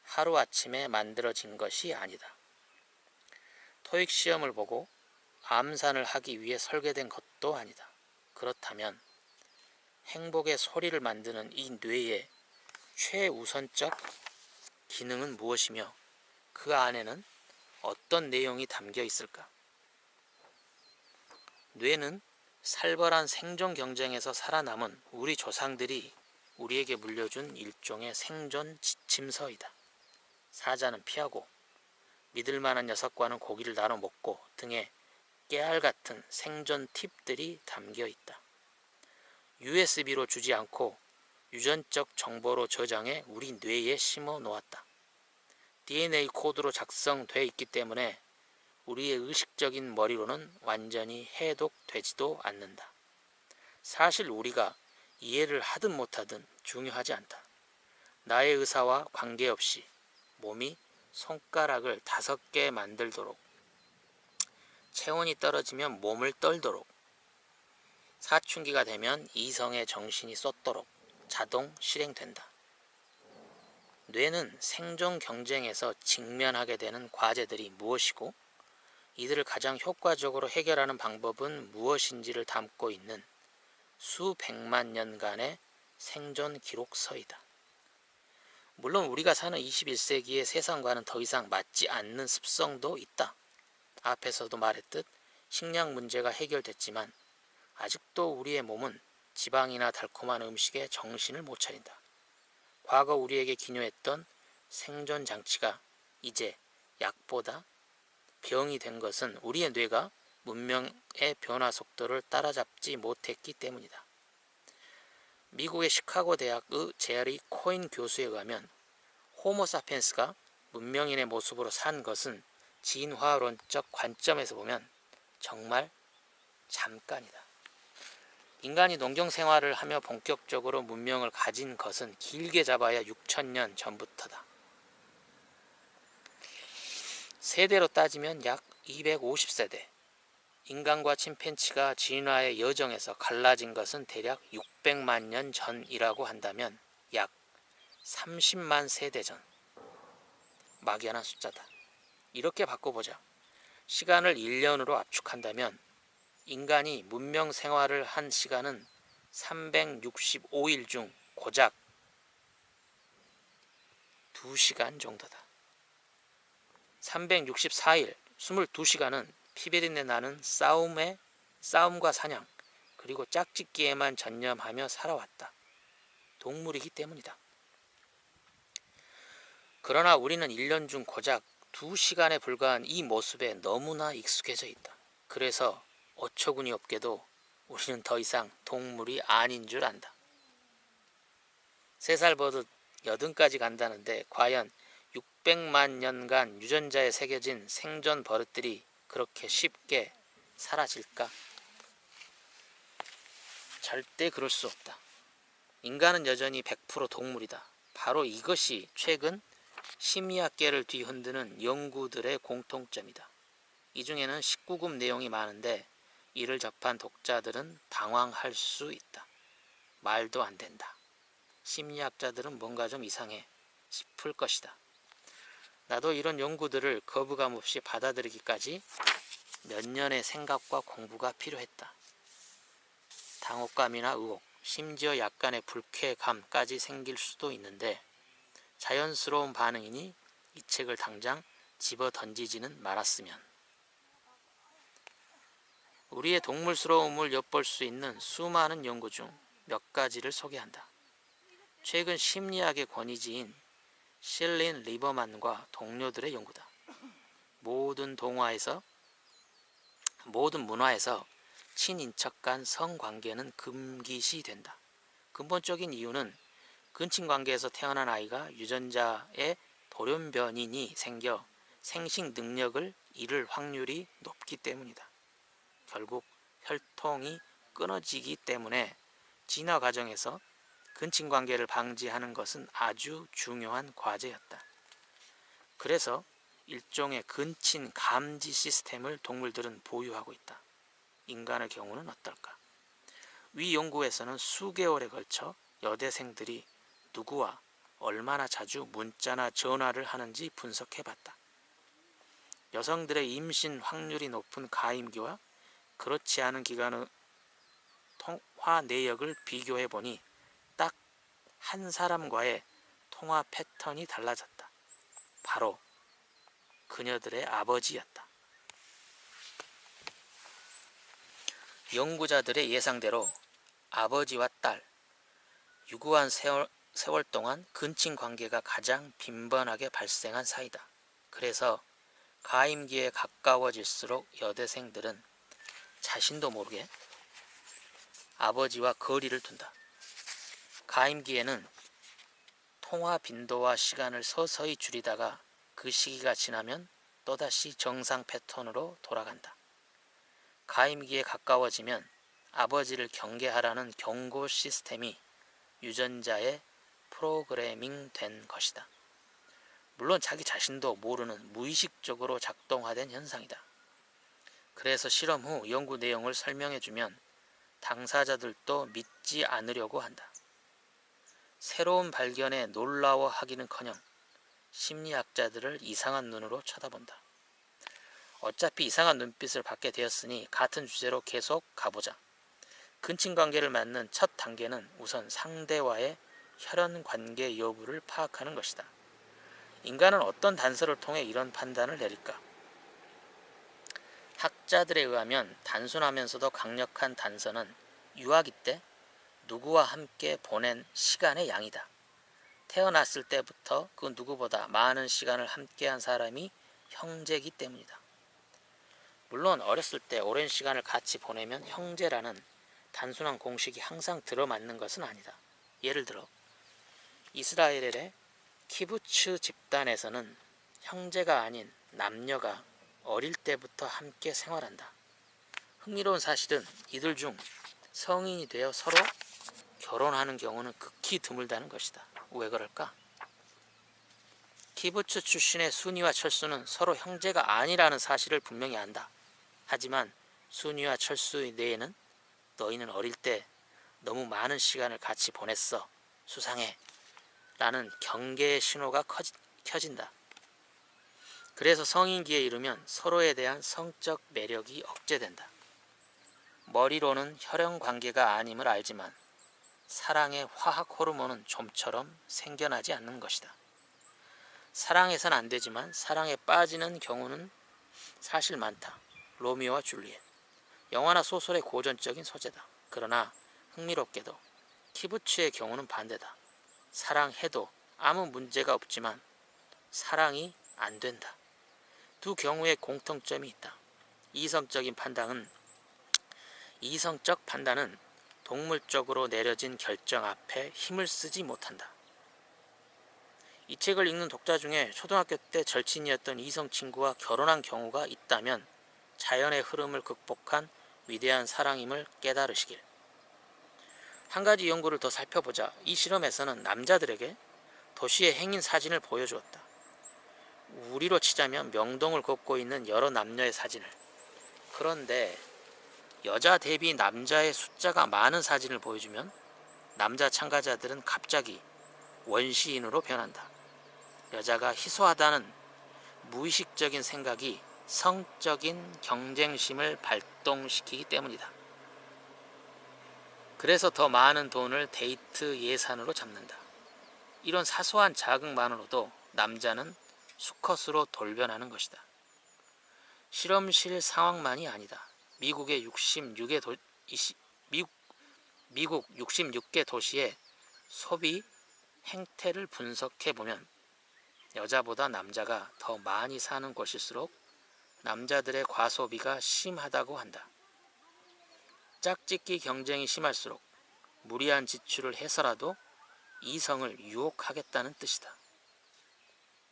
하루아침에 만들어진 것이 아니다. 토익 시험을 보고 암산을 하기 위해 설계된 것도 아니다. 그렇다면 행복의 소리를 만드는 이 뇌의 최우선적 기능은 무엇이며 그 안에는 어떤 내용이 담겨 있을까? 뇌는 살벌한 생존 경쟁에서 살아남은 우리 조상들이 우리에게 물려준 일종의 생존 지침서이다. 사자는 피하고 믿을 만한 녀석과는 고기를 나눠 먹고 등의 깨알 같은 생존 팁들이 담겨 있다. USB로 주지 않고 유전적 정보로 저장해 우리 뇌에 심어 놓았다. DNA 코드로 작성돼 있기 때문에 우리의 의식적인 머리로는 완전히 해독되지도 않는다. 사실 우리가 이해를 하든 못하든 중요하지 않다. 나의 의사와 관계없이 몸이 손가락을 5개 만들도록, 체온이 떨어지면 몸을 떨도록, 사춘기가 되면 이성의 정신이 쏟도록 자동 실행된다. 뇌는 생존 경쟁에서 직면하게 되는 과제들이 무엇이고 이들을 가장 효과적으로 해결하는 방법은 무엇인지를 담고 있는 수백만 년간의 생존 기록서이다. 물론 우리가 사는 21세기의 세상과는 더 이상 맞지 않는 습성도 있다. 앞에서도 말했듯 식량 문제가 해결됐지만 아직도 우리의 몸은 지방이나 달콤한 음식에 정신을 못 차린다. 과거 우리에게 기묘했던 생존 장치가 이제 약보다 병이 된 것은 우리의 뇌가 문명의 변화 속도를 따라잡지 못했기 때문이다. 미국의 시카고 대학의 제리 코인 교수에 의하면 호모사피엔스가 문명인의 모습으로 산 것은 진화론적 관점에서 보면 정말 잠깐이다. 인간이 농경 생활을 하며 본격적으로 문명을 가진 것은 길게 잡아야 6,000년 전부터다. 세대로 따지면 약 250세대. 인간과 침팬지가 진화의 여정에서 갈라진 것은 대략 600만 년 전이라고 한다면 약 30만 세대 전. 막연한 숫자다. 이렇게 바꿔보자. 시간을 1년으로 압축한다면 인간이 문명 생활을 한 시간은 365일 중 고작 2시간 정도다. 364일, 22시간은 피비린내 나는 싸움과 사냥, 그리고 짝짓기에만 전념하며 살아왔다. 동물이기 때문이다. 그러나 우리는 1년 중 고작 2시간에 불과한 이 모습에 너무나 익숙해져 있다. 그래서 어처구니 없게도 우리는 더 이상 동물이 아닌 줄 안다. 3살 버릇 80까지 간다는데 과연 600만 년간 유전자에 새겨진 생존 버릇들이 그렇게 쉽게 사라질까? 절대 그럴 수 없다. 인간은 여전히 100% 동물이다. 바로 이것이 최근 심리학계를 뒤흔드는 연구들의 공통점이다. 이 중에는 19금 내용이 많은데 이를 접한 독자들은 당황할 수 있다. 말도 안 된다. 심리학자들은 뭔가 좀 이상해 싶을 것이다. 나도 이런 연구들을 거부감 없이 받아들이기까지 몇 년의 생각과 공부가 필요했다. 당혹감이나 의혹, 심지어 약간의 불쾌감까지 생길 수도 있는데 자연스러운 반응이니 이 책을 당장 집어 던지지는 말았으면. 우리의 동물스러움을 엿볼 수 있는 수많은 연구 중 몇 가지를 소개한다. 최근 심리학의 권위지인 실린 리버만과 동료들의 연구다. 모든 문화에서 친인척 간 성관계는 금기시된다. 근본적인 이유는 근친관계에서 태어난 아이가 유전자의 돌연변이니 생겨 생식 능력을 잃을 확률이 높기 때문이다. 결국 혈통이 끊어지기 때문에 진화 과정에서 근친관계를 방지하는 것은 아주 중요한 과제였다. 그래서 일종의 근친 감지 시스템을 동물들은 보유하고 있다. 인간의 경우는 어떨까? 위 연구에서는 수개월에 걸쳐 여대생들이 누구와 얼마나 자주 문자나 전화를 하는지 분석해봤다. 여성들의 임신 확률이 높은 가임기와 그렇지 않은 기간의 통화 내역을 비교해보니 딱 한 사람과의 통화 패턴이 달라졌다. 바로 그녀들의 아버지였다. 연구자들의 예상대로 아버지와 딸, 유구한 세월 동안 근친관계가 가장 빈번하게 발생한 사이다. 그래서 가임기에 가까워질수록 여대생들은 자신도 모르게 아버지와 거리를 둔다. 가임기에는 통화 빈도와 시간을 서서히 줄이다가 그 시기가 지나면 또다시 정상 패턴으로 돌아간다. 가임기에 가까워지면 아버지를 경계하라는 경고 시스템이 유전자에 프로그래밍 된 것이다. 물론 자기 자신도 모르는 무의식적으로 작동화된 현상이다. 그래서 실험 후 연구 내용을 설명해주면 당사자들도 믿지 않으려고 한다. 새로운 발견에 놀라워하기는커녕 심리학자들을 이상한 눈으로 쳐다본다. 어차피 이상한 눈빛을 받게 되었으니 같은 주제로 계속 가보자. 근친관계를 맺는 첫 단계는 우선 상대와의 혈연관계 여부를 파악하는 것이다. 인간은 어떤 단서를 통해 이런 판단을 내릴까? 학자들에 의하면 단순하면서도 강력한 단서는 유아기 때 누구와 함께 보낸 시간의 양이다. 태어났을 때부터 그 누구보다 많은 시간을 함께한 사람이 형제이기 때문이다. 물론 어렸을 때 오랜 시간을 같이 보내면 형제라는 단순한 공식이 항상 들어맞는 것은 아니다. 예를 들어 이스라엘의 키부츠 집단에서는 형제가 아닌 남녀가 어릴 때부터 함께 생활한다. 흥미로운 사실은 이들 중 성인이 되어 서로 결혼하는 경우는 극히 드물다는 것이다. 왜 그럴까? 키부츠 출신의 순이와 철수는 서로 형제가 아니라는 사실을 분명히 안다. 하지만 순이와 철수의 뇌에는 너희는 어릴 때 너무 많은 시간을 같이 보냈어. 수상해. 라는 경계의 신호가 켜진다. 그래서 성인기에 이르면 서로에 대한 성적 매력이 억제된다. 머리로는 혈연관계가 아님을 알지만 사랑의 화학 호르몬은 좀처럼 생겨나지 않는 것이다. 사랑해선 안 되지만 사랑에 빠지는 경우는 사실 많다. 로미오와 줄리엣. 영화나 소설의 고전적인 소재다. 그러나 흥미롭게도 키부츠의 경우는 반대다. 사랑해도 아무 문제가 없지만 사랑이 안 된다. 두 경우의 공통점이 있다. 이성적 판단은 동물적으로 내려진 결정 앞에 힘을 쓰지 못한다. 이 책을 읽는 독자 중에 초등학교 때 절친이었던 이성 친구와 결혼한 경우가 있다면 자연의 흐름을 극복한 위대한 사랑임을 깨달으시길. 한 가지 연구를 더 살펴보자. 이 실험에서는 남자들에게 도시의 행인 사진을 보여주었다. 우리로 치자면 명동을 걷고 있는 여러 남녀의 사진을. 그런데 여자 대비 남자의 숫자가 많은 사진을 보여주면 남자 참가자들은 갑자기 원시인으로 변한다. 여자가 희소하다는 무의식적인 생각이 성적인 경쟁심을 발동시키기 때문이다. 그래서 더 많은 돈을 데이트 예산으로 잡는다. 이런 사소한 자극만으로도 남자는 수컷으로 돌변하는 것이다. 실험실 상황만이 아니다. 미국 66개 도시의 소비 행태를 분석해보면 여자보다 남자가 더 많이 사는 곳일수록 남자들의 과소비가 심하다고 한다. 짝짓기 경쟁이 심할수록 무리한 지출을 해서라도 이성을 유혹하겠다는 뜻이다.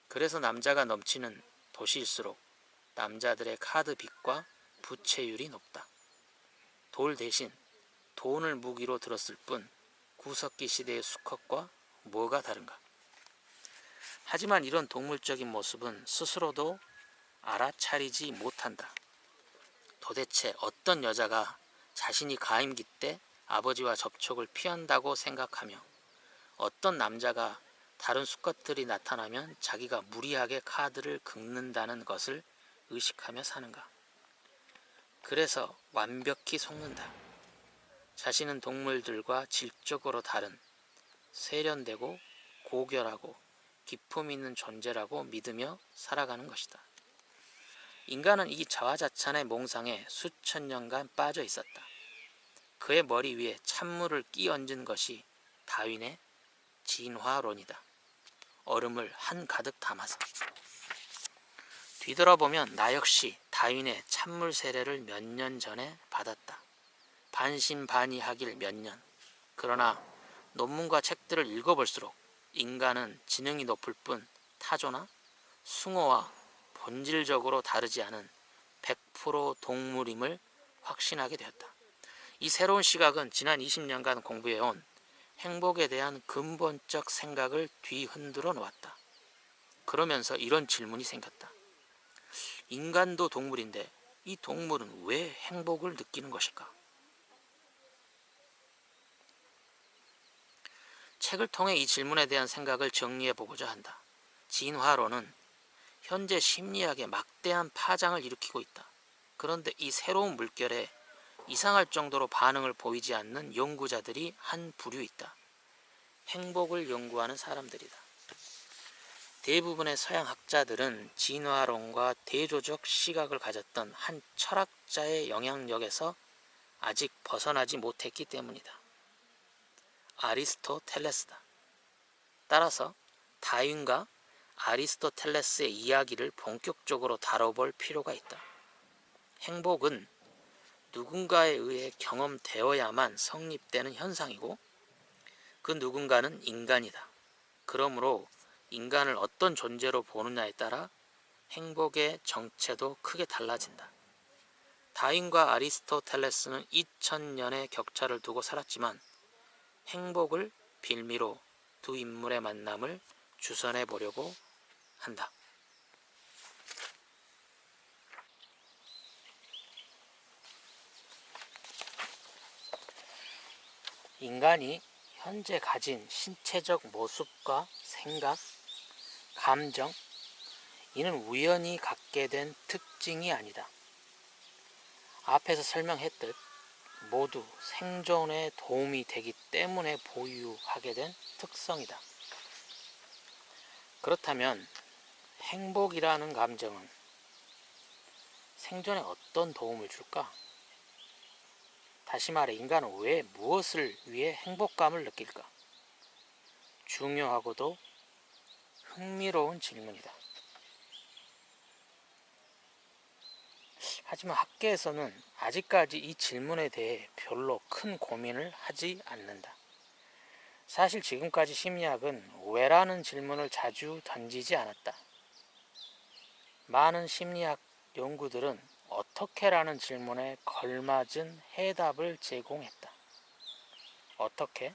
그래서 남자가 넘치는 도시일수록 남자들의 카드 빚과 부채율이 높다. 돌 대신 돈을 무기로 들었을 뿐 구석기 시대의 수컷과 뭐가 다른가? 하지만 이런 동물적인 모습은 스스로도 알아차리지 못한다. 도대체 어떤 여자가 자신이 가임기 때 아버지와 접촉을 피한다고 생각하며 어떤 남자가 다른 수컷들이 나타나면 자기가 무리하게 카드를 긁는다는 것을 의식하며 사는가? 그래서 완벽히 속는다. 자신은 동물들과 질적으로 다른 세련되고 고결하고 기품 있는 존재라고 믿으며 살아가는 것이다. 인간은 이 자화자찬의 몽상에 수천 년간 빠져 있었다. 그의 머리 위에 찬물을 끼얹은 것이 다윈의 진화론이다. 얼음을 한가득 담아서. 뒤돌아보면 나 역시 다윈의 찬물 세례를 몇 년 전에 받았다. 반신반의하길 몇 년. 그러나 논문과 책들을 읽어볼수록 인간은 지능이 높을 뿐 타조나 숭어와 본질적으로 다르지 않은 100% 동물임을 확신하게 되었다. 이 새로운 시각은 지난 20년간 공부해온 행복에 대한 근본적 생각을 뒤흔들어 놓았다. 그러면서 이런 질문이 생겼다. 인간도 동물인데 이 동물은 왜 행복을 느끼는 것일까? 책을 통해 이 질문에 대한 생각을 정리해보고자 한다. 진화론은 현재 심리학에 막대한 파장을 일으키고 있다. 그런데 이 새로운 물결에 이상할 정도로 반응을 보이지 않는 연구자들이 한 부류 있다. 행복을 연구하는 사람들이다. 대부분의 서양 학자들은 진화론과 대조적 시각을 가졌던 한 철학자의 영향력에서 아직 벗어나지 못했기 때문이다. 아리스토텔레스다. 따라서 다윈과 아리스토텔레스의 이야기를 본격적으로 다뤄볼 필요가 있다. 행복은 누군가에 의해 경험되어야만 성립되는 현상이고 그 누군가는 인간이다. 그러므로 인간을 어떤 존재로 보느냐에 따라 행복의 정체도 크게 달라진다. 다윈과 아리스토텔레스는 2000년의 격차를 두고 살았지만 행복을 빌미로 두 인물의 만남을 주선해 보려고 한다. 인간이 현재 가진 신체적 모습과 생각, 감정, 이는 우연히 갖게 된 특징이 아니다. 앞에서 설명했듯 모두 생존에 도움이 되기 때문에 보유하게 된 특성이다. 그렇다면 행복이라는 감정은 생존에 어떤 도움을 줄까? 다시 말해 인간은 왜 무엇을 위해 행복감을 느낄까? 중요하고도 흥미로운 질문이다. 하지만 학계에서는 아직까지 이 질문에 대해 별로 큰 고민을 하지 않는다. 사실 지금까지 심리학은 왜라는 질문을 자주 던지지 않았다. 많은 심리학 연구들은 어떻게라는 질문에 걸맞은 해답을 제공했다. 어떻게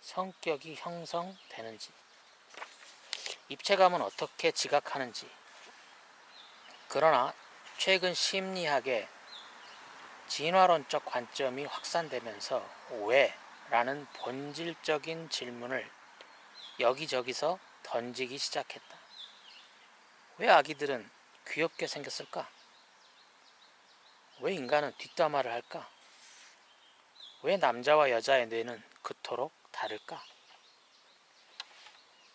성격이 형성되는지, 입체감은 어떻게 지각하는지. 그러나 최근 심리학의 진화론적 관점이 확산되면서 왜? 라는 본질적인 질문을 여기저기서 던지기 시작했다. 왜 아기들은 귀엽게 생겼을까? 왜 인간은 뒷담화를 할까? 왜 남자와 여자의 뇌는 그토록 다를까?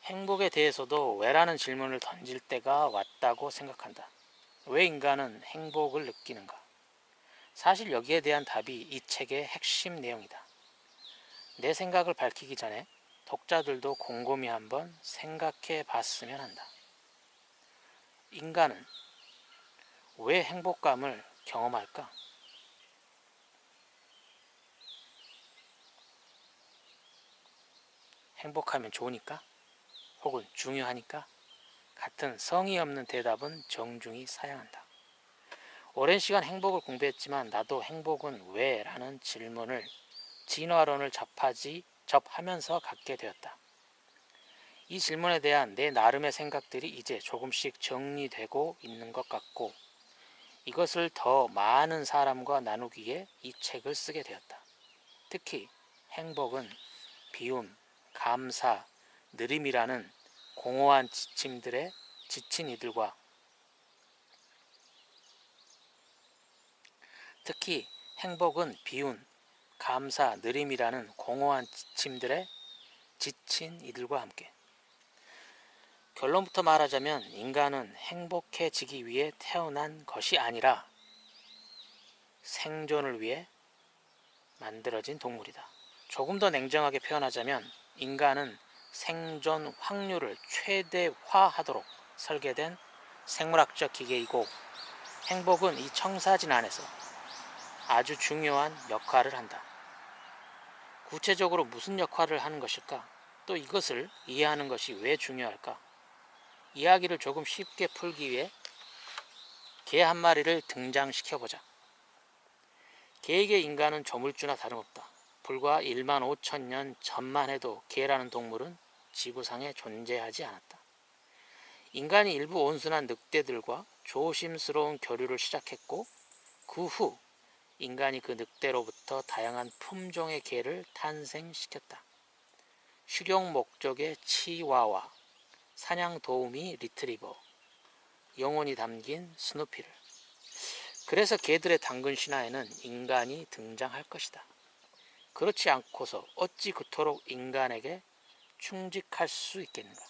행복에 대해서도 왜라는 질문을 던질 때가 왔다고 생각한다. 왜 인간은 행복을 느끼는가? 사실 여기에 대한 답이 이 책의 핵심 내용이다. 내 생각을 밝히기 전에 독자들도 곰곰이 한번 생각해 봤으면 한다. 인간은 왜 행복감을 경험할까? 행복하면 좋으니까? 혹은 중요하니까? 같은 성의 없는 대답은 정중히 사양한다. 오랜 시간 행복을 공부했지만 나도 행복은 왜? 라는 질문을 진화론을 접하면서 갖게 되었다. 이 질문에 대한 내 나름의 생각들이 이제 조금씩 정리되고 있는 것 같고 이것을 더 많은 사람과 나누기에 이 책을 쓰게 되었다. 특히 행복은 비움, 감사, 느림이라는 공허한 지침들에 지친 이들과 특히 행복은 비운, 감사, 느림이라는 공허한 지침들에 지친 이들과 함께 결론부터 말하자면 인간은 행복해지기 위해 태어난 것이 아니라 생존을 위해 만들어진 동물이다. 조금 더 냉정하게 표현하자면 인간은 생존 확률을 최대화하도록 설계된 생물학적 기계이고 행복은 이 청사진 안에서 아주 중요한 역할을 한다. 구체적으로 무슨 역할을 하는 것일까? 또 이것을 이해하는 것이 왜 중요할까? 이야기를 조금 쉽게 풀기 위해 개 한 마리를 등장시켜보자. 개에게 인간은 조물주나 다름없다. 불과 1만 5천 년 전만 해도 개라는 동물은 지구상에 존재하지 않았다. 인간이 일부 온순한 늑대들과 조심스러운 교류를 시작했고 그 후 인간이 그 늑대로부터 다양한 품종의 개를 탄생시켰다. 식용 목적의 치와와, 사냥 도우미 리트리버, 영혼이 담긴 스누피를. 그래서 개들의 당근 신화에는 인간이 등장할 것이다. 그렇지 않고서 어찌 그토록 인간에게 충직할 수 있겠는가?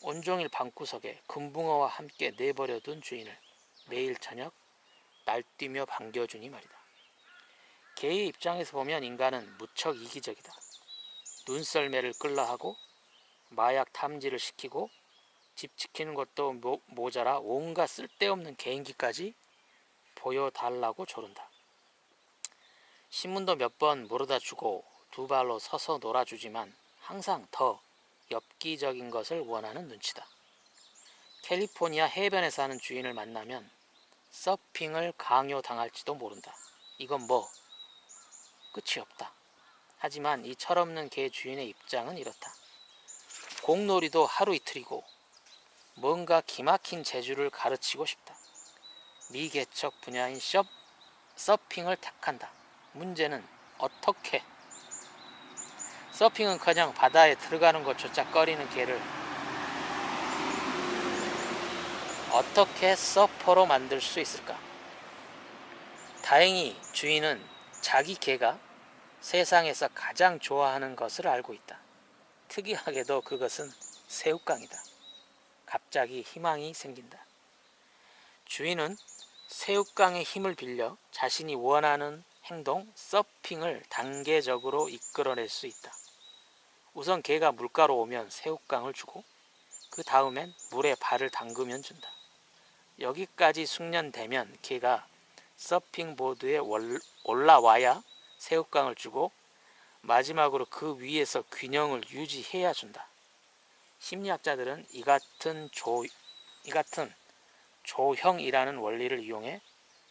온종일 방구석에 금붕어와 함께 내버려둔 주인을 매일 저녁 날뛰며 반겨주니 말이다. 개의 입장에서 보면 인간은 무척 이기적이다. 눈썰매를 끌라하고 마약 탐지를 시키고 집 지키는 것도 모자라 온갖 쓸데없는 개인기까지 보여달라고 조른다. 신문도 몇 번 물어다 주고 두 발로 서서 놀아주지만 항상 더 엽기적인 것을 원하는 눈치다. 캘리포니아 해변에 사는 주인을 만나면 서핑을 강요당할지도 모른다. 이건 뭐 끝이 없다. 하지만 이 철없는 개 주인의 입장은 이렇다. 공놀이도 하루 이틀이고 뭔가 기막힌 재주를 가르치고 싶다. 미개척 분야인 서핑을 택한다. 문제는 어떻게? 서핑은커녕 바다에 들어가는 것조차 꺼리는 개를 어떻게 서퍼로 만들 수 있을까? 다행히 주인은 자기 개가 세상에서 가장 좋아하는 것을 알고 있다. 특이하게도 그것은 새우깡이다. 갑자기 희망이 생긴다. 주인은 새우깡의 힘을 빌려 자신이 원하는 행동, 서핑을 단계적으로 이끌어낼 수 있다. 우선 개가 물가로 오면 새우깡을 주고 그 다음엔 물에 발을 담그면 준다. 여기까지 숙련되면 개가 서핑보드에 올라와야 새우깡을 주고 마지막으로 그 위에서 균형을 유지해야 준다. 심리학자들은 이 같은 조형이라는 원리를 이용해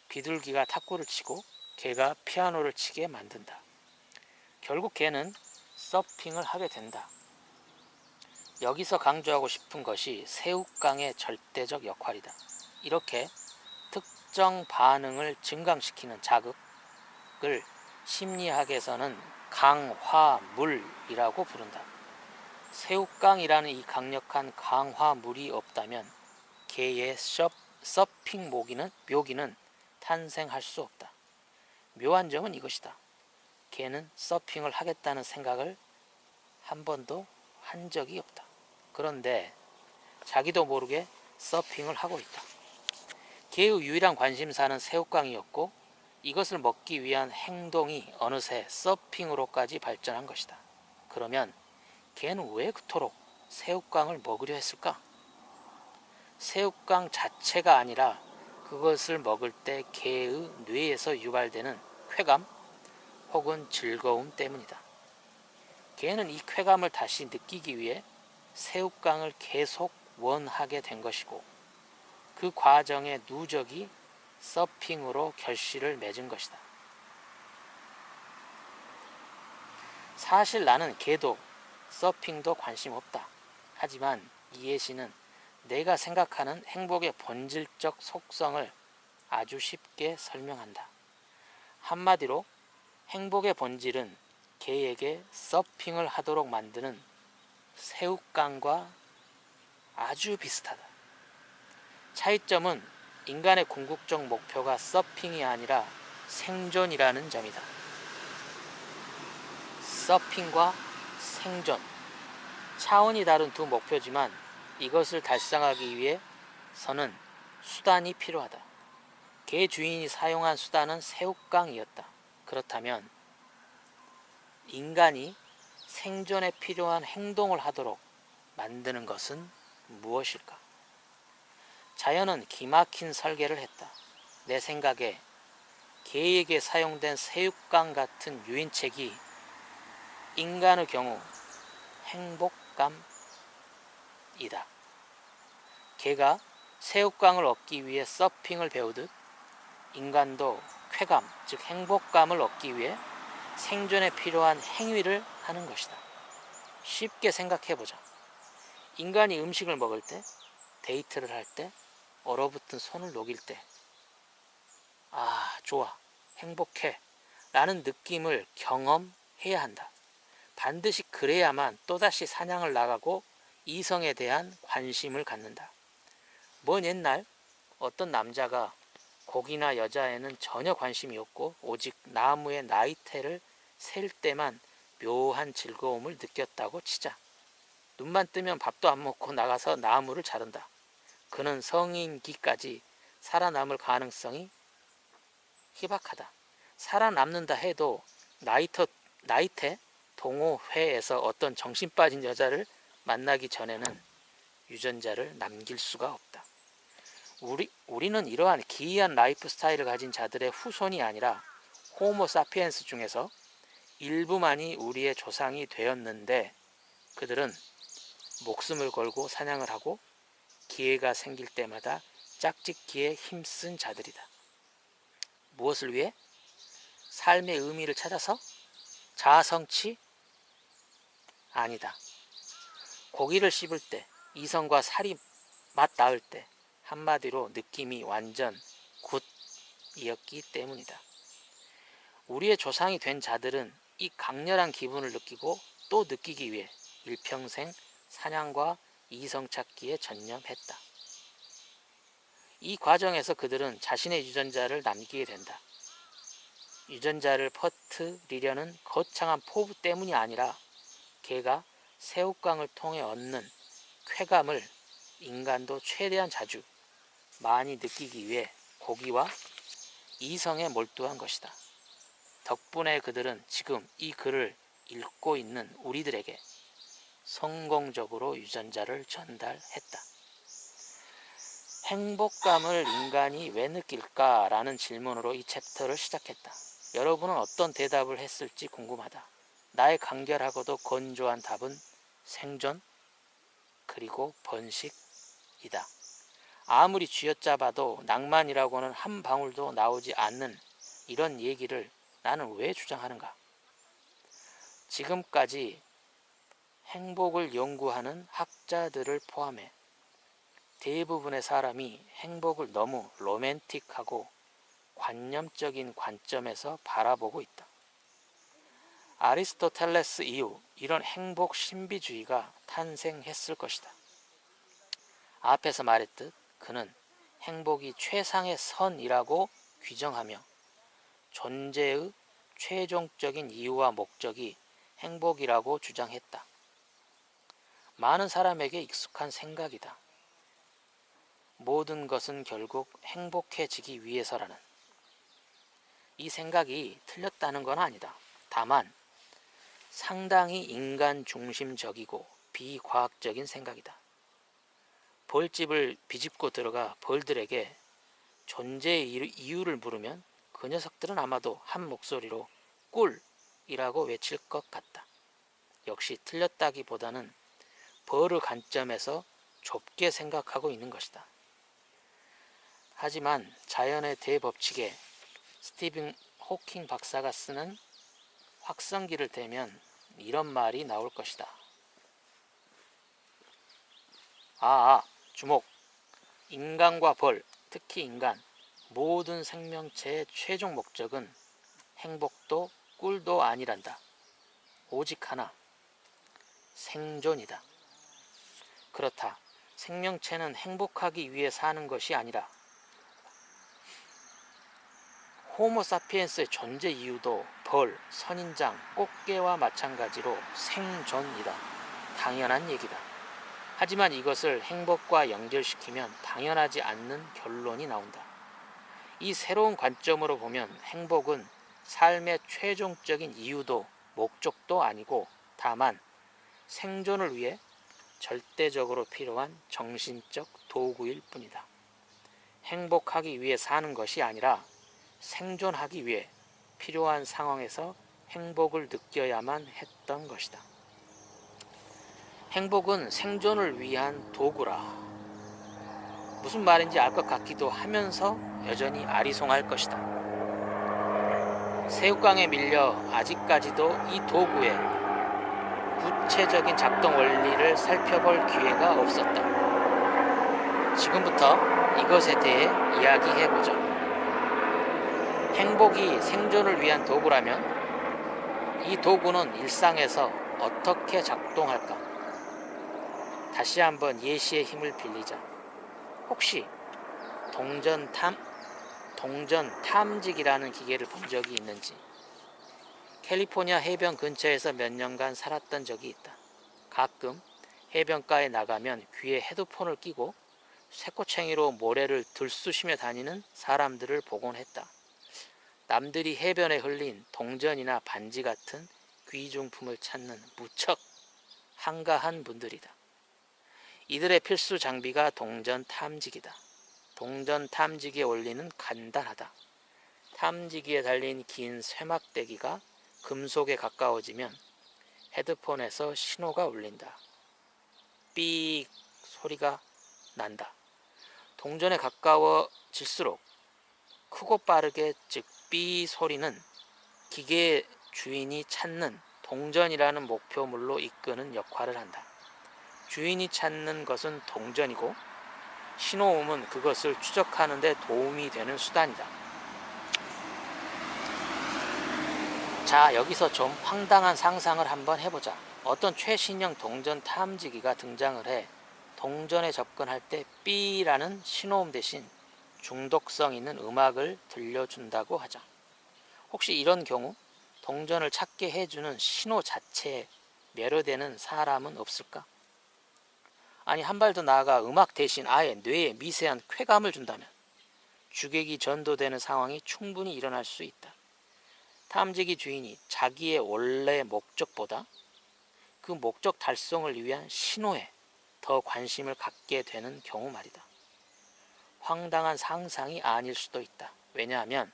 비둘기가 탁구를 치고 개가 피아노를 치게 만든다. 결국 개는 서핑을 하게 된다. 여기서 강조하고 싶은 것이 새우깡의 절대적 역할이다. 이렇게 특정 반응을 증강시키는 자극을 심리학에서는 강화물이라고 부른다. 새우깡이라는 이 강력한 강화물이 없다면 개의 서핑 묘기는 탄생할 수 없다. 묘한 점은 이것이다. 개는 서핑을 하겠다는 생각을 한 번도 한 적이 없다. 그런데 자기도 모르게 서핑을 하고 있다. 개의 유일한 관심사는 새우깡이었고 이것을 먹기 위한 행동이 어느새 서핑으로까지 발전한 것이다. 그러면 개는 왜 그토록 새우깡을 먹으려 했을까? 새우깡 자체가 아니라 그것을 먹을 때 개의 뇌에서 유발되는 쾌감 혹은 즐거움 때문이다. 개는 이 쾌감을 다시 느끼기 위해 새우깡을 계속 원하게 된 것이고 그 과정의 누적이 서핑으로 결실을 맺은 것이다. 사실 나는 개도 서핑도 관심 없다. 하지만 이 예시는 내가 생각하는 행복의 본질적 속성을 아주 쉽게 설명한다. 한마디로 행복의 본질은 개에게 서핑을 하도록 만드는 새우깡과 아주 비슷하다. 차이점은 인간의 궁극적 목표가 서핑이 아니라 생존이라는 점이다. 서핑과 생존, 차원이 다른 두 목표지만 이것을 달성하기 위해서는 수단이 필요하다. 개 주인이 사용한 수단은 새우깡이었다. 그렇다면 인간이 생존에 필요한 행동을 하도록 만드는 것은 무엇일까? 자연은 기막힌 설계를 했다. 내 생각에 개에게 사용된 새우깡 같은 유인책이 인간의 경우 행복감이다. 개가 새우깡을 얻기 위해 서핑을 배우듯 인간도 쾌감, 즉 행복감을 얻기 위해 생존에 필요한 행위를 하는 것이다. 쉽게 생각해보자. 인간이 음식을 먹을 때, 데이트를 할 때, 얼어붙은 손을 녹일 때, 아, 좋아, 행복해 라는 느낌을 경험해야 한다. 반드시 그래야만 또다시 사냥을 나가고 이성에 대한 관심을 갖는다. 먼 옛날 어떤 남자가 고기나 여자에는 전혀 관심이 없고 오직 나무의 나이테를 셀 때만 묘한 즐거움을 느꼈다고 치자. 눈만 뜨면 밥도 안 먹고 나가서 나무를 자른다. 그는 성인기까지 살아남을 가능성이 희박하다. 살아남는다 해도 나이테 동호회에서 어떤 정신 빠진 여자를 만나기 전에는 유전자를 남길 수가 없다. 우리는 이러한 기이한 라이프 스타일을 가진 자들의 후손이 아니라 호모 사피엔스 중에서 일부만이 우리의 조상이 되었는데 그들은 목숨을 걸고 사냥을 하고 기회가 생길 때마다 짝짓기에 힘쓴 자들이다. 무엇을 위해? 삶의 의미를 찾아서? 자아성취? 아니다. 고기를 씹을 때, 이성과 살이 맛 나을 때 한마디로 느낌이 완전 굿이었기 때문이다. 우리의 조상이 된 자들은 이 강렬한 기분을 느끼고 또 느끼기 위해 일평생 사냥과 이성 찾기에 전념했다. 이 과정에서 그들은 자신의 유전자를 남기게 된다. 유전자를 퍼뜨리려는 거창한 포부 때문이 아니라 개가 새우깡을 통해 얻는 쾌감을 인간도 최대한 자주 많이 느끼기 위해 고기와 이성에 몰두한 것이다. 덕분에 그들은 지금 이 글을 읽고 있는 우리들에게 성공적으로 유전자를 전달했다. 행복감을 인간이 왜 느낄까? 라는 질문으로 이 챕터를 시작했다. 여러분은 어떤 대답을 했을지 궁금하다. 나의 간결하고도 건조한 답은 생존 그리고 번식이다. 아무리 쥐어짜봐도 낭만이라고는 한 방울도 나오지 않는 이런 얘기를 나는 왜 주장하는가? 지금까지 행복을 연구하는 학자들을 포함해 대부분의 사람이 행복을 너무 로맨틱하고 관념적인 관점에서 바라보고 있다. 아리스토텔레스 이후 이런 행복 신비주의가 탄생했을 것이다. 앞에서 말했듯 그는 행복이 최상의 선이라고 규정하며 존재의 최종적인 이유와 목적이 행복이라고 주장했다. 많은 사람에게 익숙한 생각이다. 모든 것은 결국 행복해지기 위해서라는. 이 생각이 틀렸다는 건 아니다. 다만 상당히 인간 중심적이고 비과학적인 생각이다. 벌집을 비집고 들어가 벌들에게 존재의 이유를 물으면 그 녀석들은 아마도 한 목소리로 꿀이라고 외칠 것 같다. 역시 틀렸다기보다는 벌의 관점에서 좁게 생각하고 있는 것이다. 하지만 자연의 대법칙에 스티븐 호킹 박사가 쓰는 확성기를 대면 이런 말이 나올 것이다. 주목! 인간과 벌, 특히 인간, 모든 생명체의 최종 목적은 행복도 꿀도 아니란다. 오직 하나, 생존이다. 그렇다. 생명체는 행복하기 위해 사는 것이 아니라 호모사피엔스의 존재 이유도 벌, 선인장, 꽃게와 마찬가지로 생존이다. 당연한 얘기다. 하지만 이것을 행복과 연결시키면 당연하지 않는 결론이 나온다. 이 새로운 관점으로 보면 행복은 삶의 최종적인 이유도 목적도 아니고 다만 생존을 위해 절대적으로 필요한 정신적 도구일 뿐이다. 행복하기 위해 사는 것이 아니라 생존하기 위해 필요한 상황에서 행복을 느껴야만 했던 것이다. 행복은 생존을 위한 도구라. 무슨 말인지 알 것 같기도 하면서 여전히 아리송할 것이다. 새우깡에 밀려 아직까지도 이 도구의 구체적인 작동 원리를 살펴볼 기회가 없었다. 지금부터 이것에 대해 이야기해보자. 행복이 생존을 위한 도구라면 이 도구는 일상에서 어떻게 작동할까? 다시 한번 예시의 힘을 빌리자. 혹시 동전 탐지기라는 기계를 본 적이 있는지? 캘리포니아 해변 근처에서 몇 년간 살았던 적이 있다. 가끔 해변가에 나가면 귀에 헤드폰을 끼고 쇠꼬챙이로 모래를 들쑤시며 다니는 사람들을 보곤 했다. 남들이 해변에 흘린 동전이나 반지 같은 귀중품을 찾는 무척 한가한 분들이다. 이들의 필수 장비가 동전 탐지기다. 동전 탐지기의 원리는 간단하다. 탐지기에 달린 긴 쇠막대기가 금속에 가까워지면 헤드폰에서 신호가 울린다. 삑 소리가 난다. 동전에 가까워질수록 크고 빠르게 즉 삐 소리는 기계의 주인이 찾는 동전이라는 목표물로 이끄는 역할을 한다. 주인이 찾는 것은 동전이고 신호음은 그것을 추적하는 데 도움이 되는 수단이다. 자, 여기서 좀 황당한 상상을 한번 해보자. 어떤 최신형 동전 탐지기가 등장을 해 동전에 접근할 때 삐라는 신호음 대신 중독성 있는 음악을 들려준다고 하자. 혹시 이런 경우 동전을 찾게 해주는 신호 자체에 매료되는 사람은 없을까? 아니, 한 발 더 나아가 음악 대신 아예 뇌에 미세한 쾌감을 준다면 주객이 전도되는 상황이 충분히 일어날 수 있다. 탐지기 주인이 자기의 원래 목적보다 그 목적 달성을 위한 신호에 더 관심을 갖게 되는 경우 말이다. 황당한 상상이 아닐 수도 있다. 왜냐하면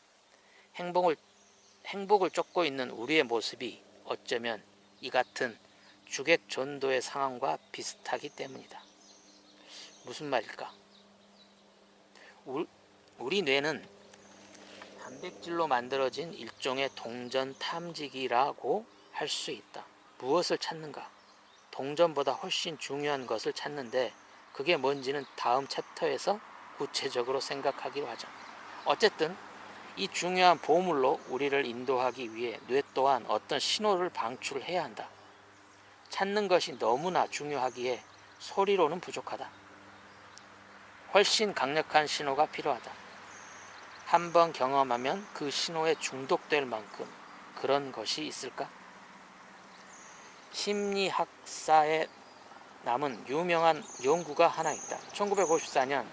행복을 쫓고 있는 우리의 모습이 어쩌면 이 같은 주객 전도의 상황과 비슷하기 때문이다. 무슨 말일까? 우리 뇌는 단백질로 만들어진 일종의 동전 탐지기라고 할 수 있다. 무엇을 찾는가? 동전보다 훨씬 중요한 것을 찾는데 그게 뭔지는 다음 챕터에서 구체적으로 생각하기로 하자. 어쨌든 이 중요한 보물로 우리를 인도하기 위해 뇌 또한 어떤 신호를 방출해야 한다. 찾는 것이 너무나 중요하기에 소리로는 부족하다. 훨씬 강력한 신호가 필요하다. 한번 경험하면 그 신호에 중독될 만큼 그런 것이 있을까? 심리학사에 남은 유명한 연구가 하나 있다. 1954년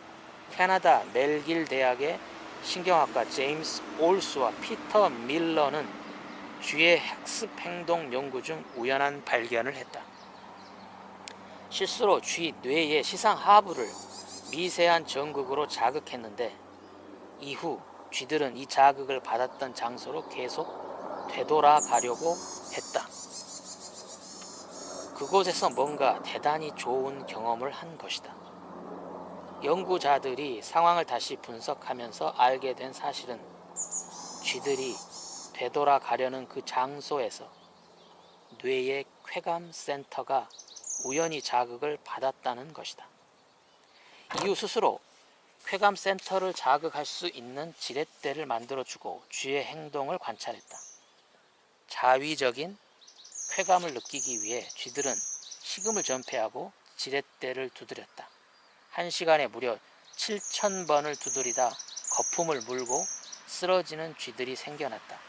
캐나다 멜길 대학의 신경학과 제임스 올스와 피터 밀러는 쥐의 학습 행동 연구 중 우연한 발견을 했다. 실수로 쥐 뇌의 시상 하부를 미세한 전극으로 자극했는데 이후 쥐들은 이 자극을 받았던 장소로 계속 되돌아가려고 했다. 그곳에서 뭔가 대단히 좋은 경험을 한 것이다. 연구자들이 상황을 다시 분석하면서 알게 된 사실은 쥐들이 되돌아가려는 그 장소에서 뇌의 쾌감 센터가 우연히 자극을 받았다는 것이다. 이후 스스로 쾌감 센터를 자극할 수 있는 지렛대를 만들어주고 쥐의 행동을 관찰했다. 자위적인 쾌감을 느끼기 위해 쥐들은 식음을 전폐하고 지렛대를 두드렸다. 1시간에 무려 7,000번을 두드리다 거품을 물고 쓰러지는 쥐들이 생겨났다.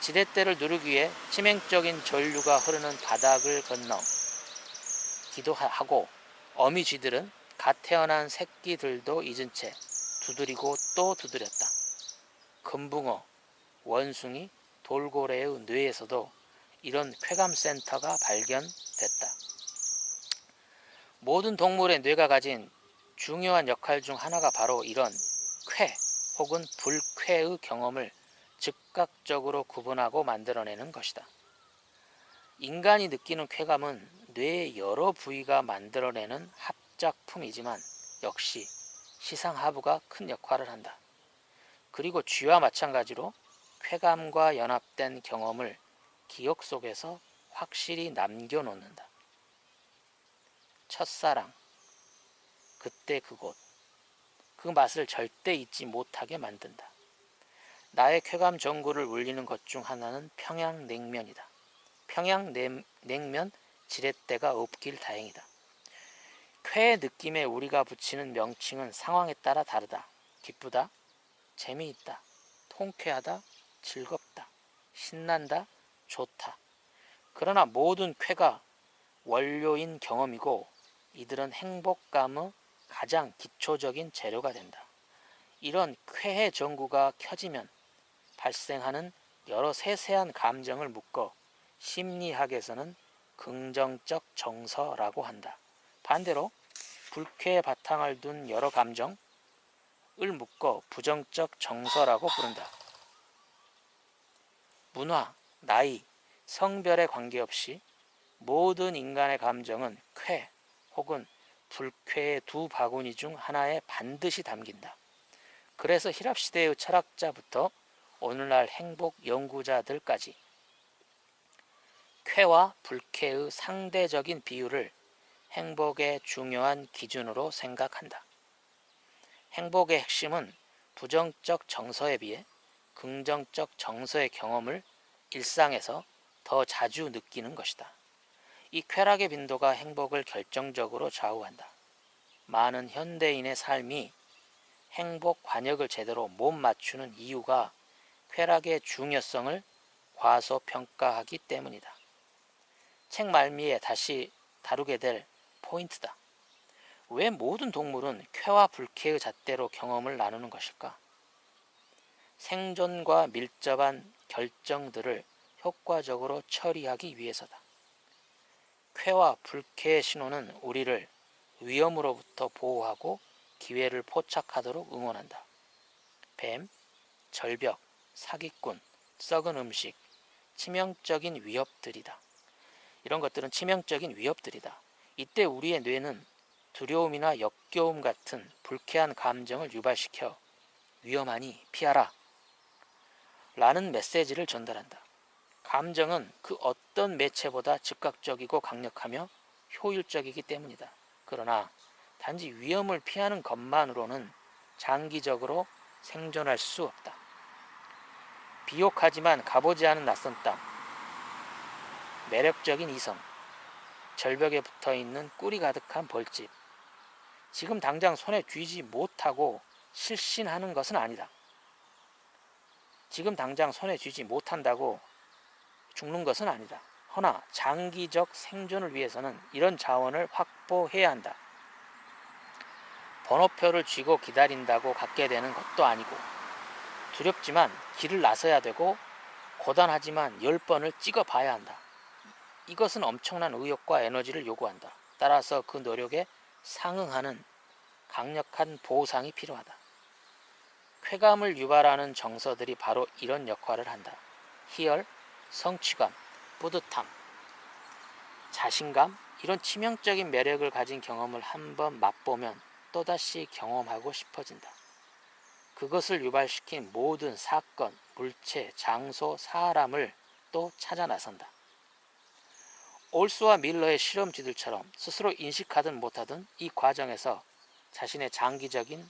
지렛대를 누르기 위해 치명적인 전류가 흐르는 바닥을 건너기도 하고 어미 쥐들은 갓 태어난 새끼들도 잊은 채 두드리고 또 두드렸다. 금붕어, 원숭이, 돌고래의 뇌에서도 이런 쾌감센터가 발견됐다. 모든 동물의 뇌가 가진 중요한 역할 중 하나가 바로 이런 쾌 혹은 불쾌의 경험을 즉각적으로 구분하고 만들어내는 것이다. 인간이 느끼는 쾌감은 뇌의 여러 부위가 만들어내는 합작품이지만 역시 시상하부가 큰 역할을 한다. 그리고 쥐와 마찬가지로 쾌감과 연합된 경험을 기억 속에서 확실히 남겨놓는다. 첫사랑, 그때 그곳, 그 맛을 절대 잊지 못하게 만든다. 나의 쾌감 전구를 울리는 것 중 하나는 평양냉면이다. 평양냉면 지렛대가 없길 다행이다. 쾌의 느낌에 우리가 붙이는 명칭은 상황에 따라 다르다. 기쁘다, 재미있다, 통쾌하다, 즐겁다, 신난다, 좋다. 그러나 모든 쾌가 원료인 경험이고 이들은 행복감의 가장 기초적인 재료가 된다. 이런 쾌의 전구가 켜지면 발생하는 여러 세세한 감정을 묶어 심리학에서는 긍정적 정서라고 한다. 반대로 불쾌의 바탕을 둔 여러 감정을 묶어 부정적 정서라고 부른다. 문화, 나이, 성별에 관계없이 모든 인간의 감정은 쾌 혹은 불쾌의 두 바구니 중 하나에 반드시 담긴다. 그래서 힐랍시대의 철학자부터 오늘날 행복 연구자들까지 쾌와 불쾌의 상대적인 비율을 행복의 중요한 기준으로 생각한다. 행복의 핵심은 부정적 정서에 비해 긍정적 정서의 경험을 일상에서 더 자주 느끼는 것이다. 이 쾌락의 빈도가 행복을 결정적으로 좌우한다. 많은 현대인의 삶이 행복 관역을 제대로 못 맞추는 이유가 쾌락의 중요성을 과소평가하기 때문이다. 책 말미에 다시 다루게 될 포인트다. 왜 모든 동물은 쾌와 불쾌의 잣대로 경험을 나누는 것일까? 생존과 밀접한 결정들을 효과적으로 처리하기 위해서다. 쾌와 불쾌의 신호는 우리를 위험으로부터 보호하고 기회를 포착하도록 응원한다. 뱀, 절벽, 사기꾼, 썩은 음식, 치명적인 위협들이다. 이런 것들은 치명적인 위협들이다. 이때 우리의 뇌는 두려움이나 역겨움 같은 불쾌한 감정을 유발시켜 위험하니 피하라 라는 메시지를 전달한다. 감정은 그 어떤 매체보다 즉각적이고 강력하며 효율적이기 때문이다. 그러나 단지 위험을 피하는 것만으로는 장기적으로 생존할 수 없다. 비옥하지만 가보지 않은 낯선 땅, 매력적인 이성, 절벽에 붙어있는 꿀이 가득한 벌집. 지금 당장 손에 쥐지 못하고 실신하는 것은 아니다. 지금 당장 손에 쥐지 못한다고 죽는 것은 아니다. 허나 장기적 생존을 위해서는 이런 자원을 확보해야 한다. 번호표를 쥐고 기다린다고 갖게 되는 것도 아니고 두렵지만 길을 나서야 되고 고단하지만 10번을 찍어봐야 한다. 이것은 엄청난 의욕과 에너지를 요구한다. 따라서 그 노력에 상응하는 강력한 보상이 필요하다. 쾌감을 유발하는 정서들이 바로 이런 역할을 한다. 희열, 성취감, 뿌듯함, 자신감, 이런 치명적인 매력을 가진 경험을 한번 맛보면 또다시 경험하고 싶어진다. 그것을 유발시킨 모든 사건, 물체, 장소, 사람을 또 찾아 나선다. 올스와 밀러의 실험쥐들처럼 스스로 인식하든 못하든 이 과정에서 자신의 장기적인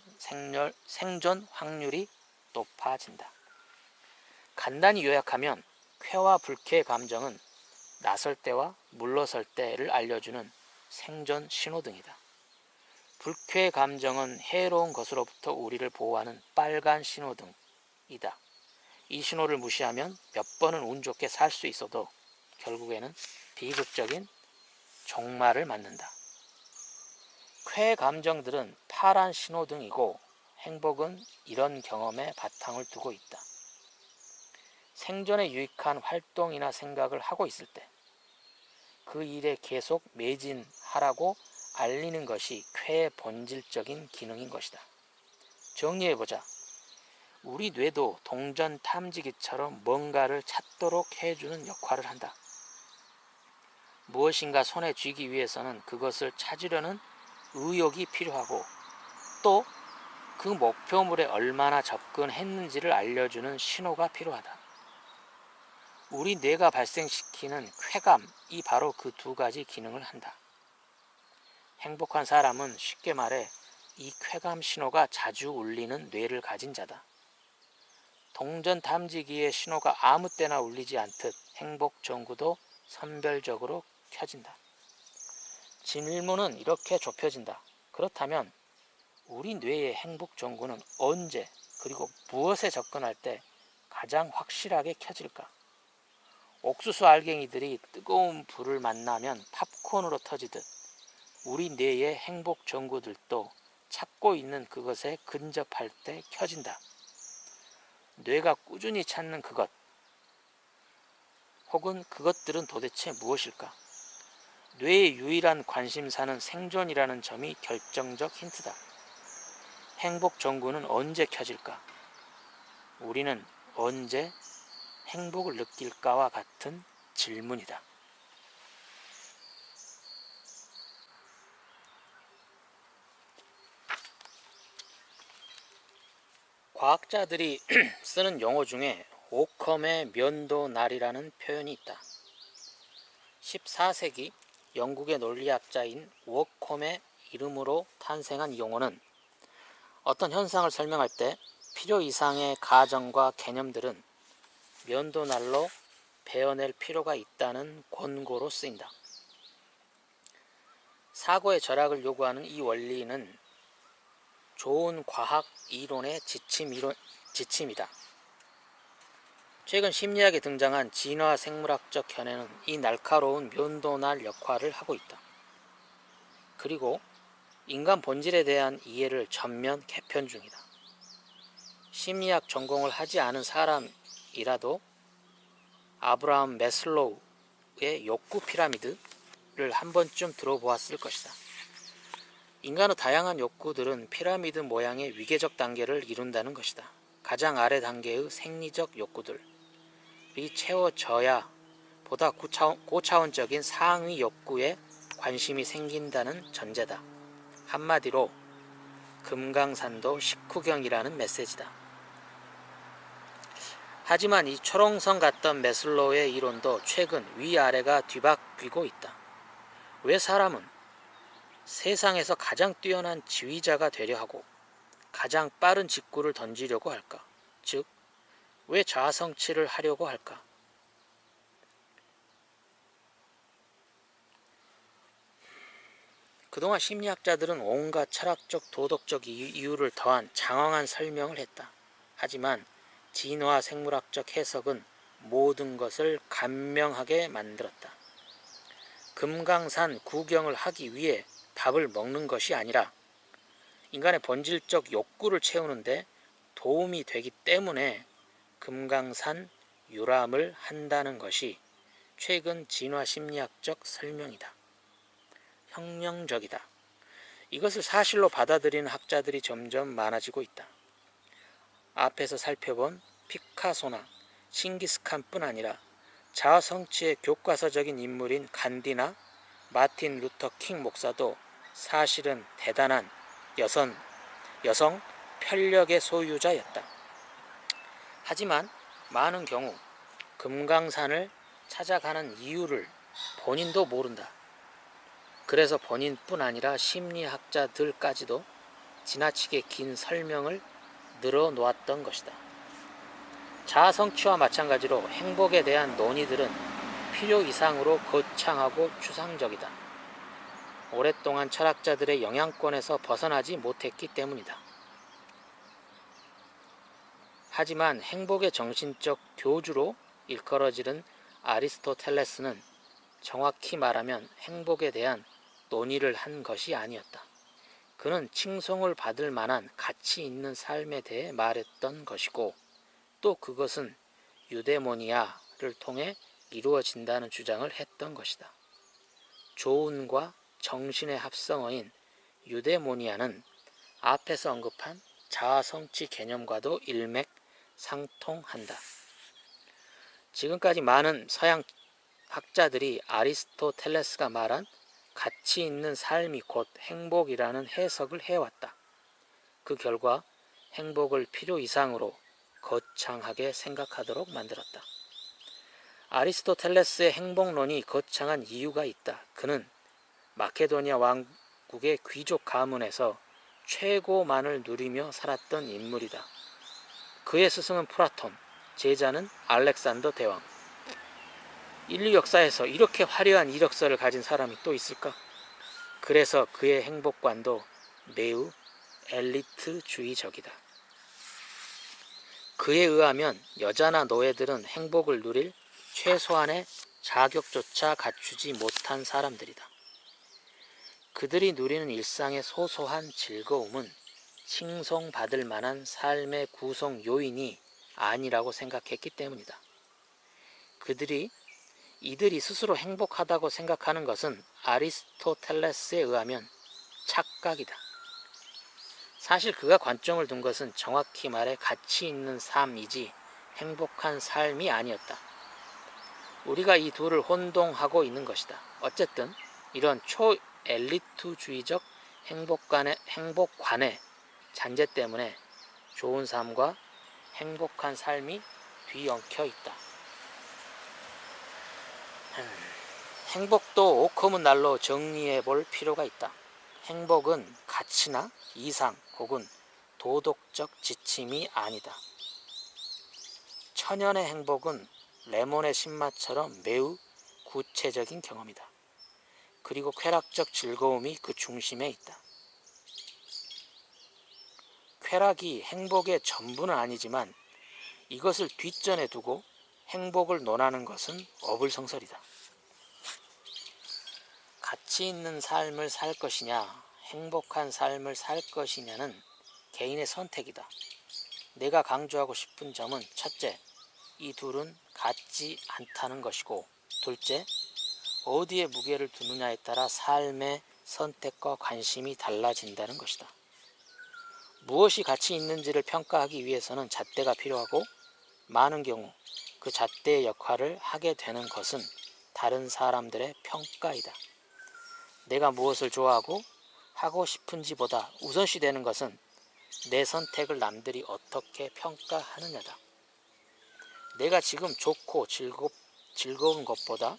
생존 확률이 높아진다. 간단히 요약하면 쾌와 불쾌의 감정은 나설 때와 물러설 때를 알려주는 생존 신호등이다. 불쾌의 감정은 해로운 것으로부터 우리를 보호하는 빨간 신호등이다. 이 신호를 무시하면 몇 번은 운 좋게 살 수 있어도 결국에는 비극적인 종말을 맞는다. 쾌 감정들은 파란 신호등이고 행복은 이런 경험에 바탕을 두고 있다. 생존에 유익한 활동이나 생각을 하고 있을 때 그 일에 계속 매진하라고 알리는 것이 쾌의 본질적인 기능인 것이다. 정리해보자. 우리 뇌도 동전 탐지기처럼 뭔가를 찾도록 해주는 역할을 한다. 무엇인가 손에 쥐기 위해서는 그것을 찾으려는 의욕이 필요하고 또 그 목표물에 얼마나 접근했는지를 알려주는 신호가 필요하다. 우리 뇌가 발생시키는 쾌감이 바로 그 두 가지 기능을 한다. 행복한 사람은 쉽게 말해 이 쾌감 신호가 자주 울리는 뇌를 가진 자다. 동전 탐지기의 신호가 아무 때나 울리지 않듯 행복 전구도 선별적으로 켜진다. 질문은 이렇게 좁혀진다. 그렇다면 우리 뇌의 행복 전구는 언제 그리고 무엇에 접근할 때 가장 확실하게 켜질까? 옥수수 알갱이들이 뜨거운 불을 만나면 팝콘으로 터지듯 우리 뇌의 행복 전구들도 찾고 있는 그것에 근접할 때 켜진다. 뇌가 꾸준히 찾는 그것 혹은 그것들은 도대체 무엇일까? 뇌의 유일한 관심사는 생존이라는 점이 결정적 힌트다. 행복 전구는 언제 켜질까? 우리는 언제 행복을 느낄까와 같은 질문이다. 과학자들이 쓰는 용어 중에 오컴의 면도날이라는 표현이 있다. 14세기 영국의 논리학자인 워컴의 이름으로 탄생한 이 용어는 어떤 현상을 설명할 때 필요 이상의 가정과 개념들은 면도날로 베어낼 필요가 있다는 권고로 쓰인다. 사고의 절약을 요구하는 이 원리는 좋은 과학 이론의 지침이다. 최근 심리학에 등장한 진화 생물학적 견해는 이 날카로운 면도날 역할을 하고 있다. 그리고 인간 본질에 대한 이해를 전면 개편 중이다. 심리학 전공을 하지 않은 사람이라도 아브라함 매슬로우의 욕구 피라미드를 한 번쯤 들어보았을 것이다. 인간의 다양한 욕구들은 피라미드 모양의 위계적 단계를 이룬다는 것이다. 가장 아래 단계의 생리적 욕구들이 채워져야 보다 고차원적인 상위 욕구에 관심이 생긴다는 전제다. 한마디로 금강산도 식후경이라는 메시지다. 하지만 이 초롱성 같던 매슬로우의 이론도 최근 위아래가 뒤바뀌고 있다. 왜 사람은 세상에서 가장 뛰어난 지휘자가 되려 하고 가장 빠른 직구를 던지려고 할까? 즉, 왜 자아성취를 하려고 할까? 그동안 심리학자들은 온갖 철학적, 도덕적 이유를 더한 장황한 설명을 했다. 하지만 진화 생물학적 해석은 모든 것을 간명하게 만들었다. 금강산 구경을 하기 위해 밥을 먹는 것이 아니라 인간의 본질적 욕구를 채우는데 도움이 되기 때문에 금강산 유람을 한다는 것이 최근 진화 심리학적 설명이다. 혁명적이다. 이것을 사실로 받아들이는 학자들이 점점 많아지고 있다. 앞에서 살펴본 피카소나 칭기스칸뿐 아니라 자아성취의 교과서적인 인물인 간디나 마틴 루터 킹 목사도 사실은 대단한 여성 편력의 소유자였다. 하지만 많은 경우 금강산을 찾아가는 이유를 본인도 모른다. 그래서 본인뿐 아니라 심리학자들까지도 지나치게 긴 설명을 늘어놓았던 것이다. 자아 성취와 마찬가지로 행복에 대한 논의들은 필요 이상으로 거창하고 추상적이다. 오랫동안 철학자들의 영향권에서 벗어나지 못했기 때문이다. 하지만 행복의 정신적 교주로 일컬어지는 아리스토텔레스는 정확히 말하면 행복에 대한 논의를 한 것이 아니었다. 그는 칭송을 받을 만한 가치 있는 삶에 대해 말했던 것이고, 또 그것은 유데모니아를 통해 이루어진다는 주장을 했던 것이다. 조은과 정신의 합성어인 유데모니아는 앞에서 언급한 자아성취 개념과도 일맥상통한다. 지금까지 많은 서양 학자들이 아리스토텔레스가 말한 가치 있는 삶이 곧 행복이라는 해석을 해왔다. 그 결과 행복을 필요 이상으로 거창하게 생각하도록 만들었다. 아리스토텔레스의 행복론이 거창한 이유가 있다. 그는 마케도니아 왕국의 귀족 가문에서 최고만을 누리며 살았던 인물이다. 그의 스승은 플라톤, 제자는 알렉산더 대왕. 인류 역사에서 이렇게 화려한 이력서를 가진 사람이 또 있을까? 그래서 그의 행복관도 매우 엘리트주의적이다. 그에 의하면 여자나 노예들은 행복을 누릴 최소한의 자격조차 갖추지 못한 사람들이다. 그들이 누리는 일상의 소소한 즐거움은 칭송받을 만한 삶의 구성 요인이 아니라고 생각했기 때문이다. 이들이 스스로 행복하다고 생각하는 것은 아리스토텔레스에 의하면 착각이다. 사실 그가 관점을 둔 것은 정확히 말해 가치 있는 삶이지 행복한 삶이 아니었다. 우리가 이 둘을 혼동하고 있는 것이다. 어쨌든 이런 초엘리트주의적 행복관의 잔재 때문에 좋은 삶과 행복한 삶이 뒤엉켜 있다. 행복도 오커문 날로 정리해 볼 필요가 있다. 행복은 가치나 이상 혹은 도덕적 지침이 아니다. 천연의 행복은 레몬의 신맛처럼 매우 구체적인 경험이다. 그리고 쾌락적 즐거움이 그 중심에 있다. 쾌락이 행복의 전부는 아니지만 이것을 뒷전에 두고 행복을 논하는 것은 어불성설이다. 가치 있는 삶을 살 것이냐, 행복한 삶을 살 것이냐는 개인의 선택이다. 내가 강조하고 싶은 점은 첫째, 이 둘은 같지 않다는 것이고, 둘째, 어디에 무게를 두느냐에 따라 삶의 선택과 관심이 달라진다는 것이다. 무엇이 가치 있는지를 평가하기 위해서는 잣대가 필요하고, 많은 경우 그 잣대의 역할을 하게 되는 것은 다른 사람들의 평가이다. 내가 무엇을 좋아하고 하고 싶은지보다 우선시되는 것은 내 선택을 남들이 어떻게 평가하느냐다. 내가 지금 좋고 즐거운 것보다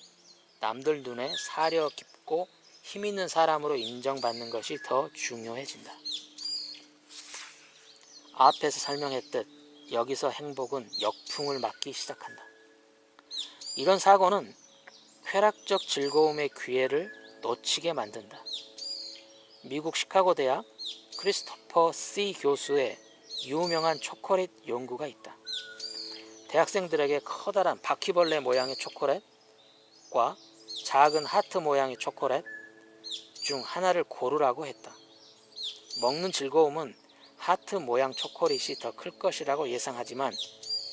남들 눈에 사려 깊고 힘있는 사람으로 인정받는 것이 더 중요해진다. 앞에서 설명했듯 여기서 행복은 역풍을 맞기 시작한다. 이런 사고는 쾌락적 즐거움의 기회를 놓치게 만든다. 미국 시카고 대학 크리스토퍼 C 교수의 유명한 초콜릿 연구가 있다. 대학생들에게 커다란 바퀴벌레 모양의 초콜릿과 작은 하트 모양의 초콜릿 중 하나를 고르라고 했다. 먹는 즐거움은 하트 모양 초콜릿이 더 클 것이라고 예상하지만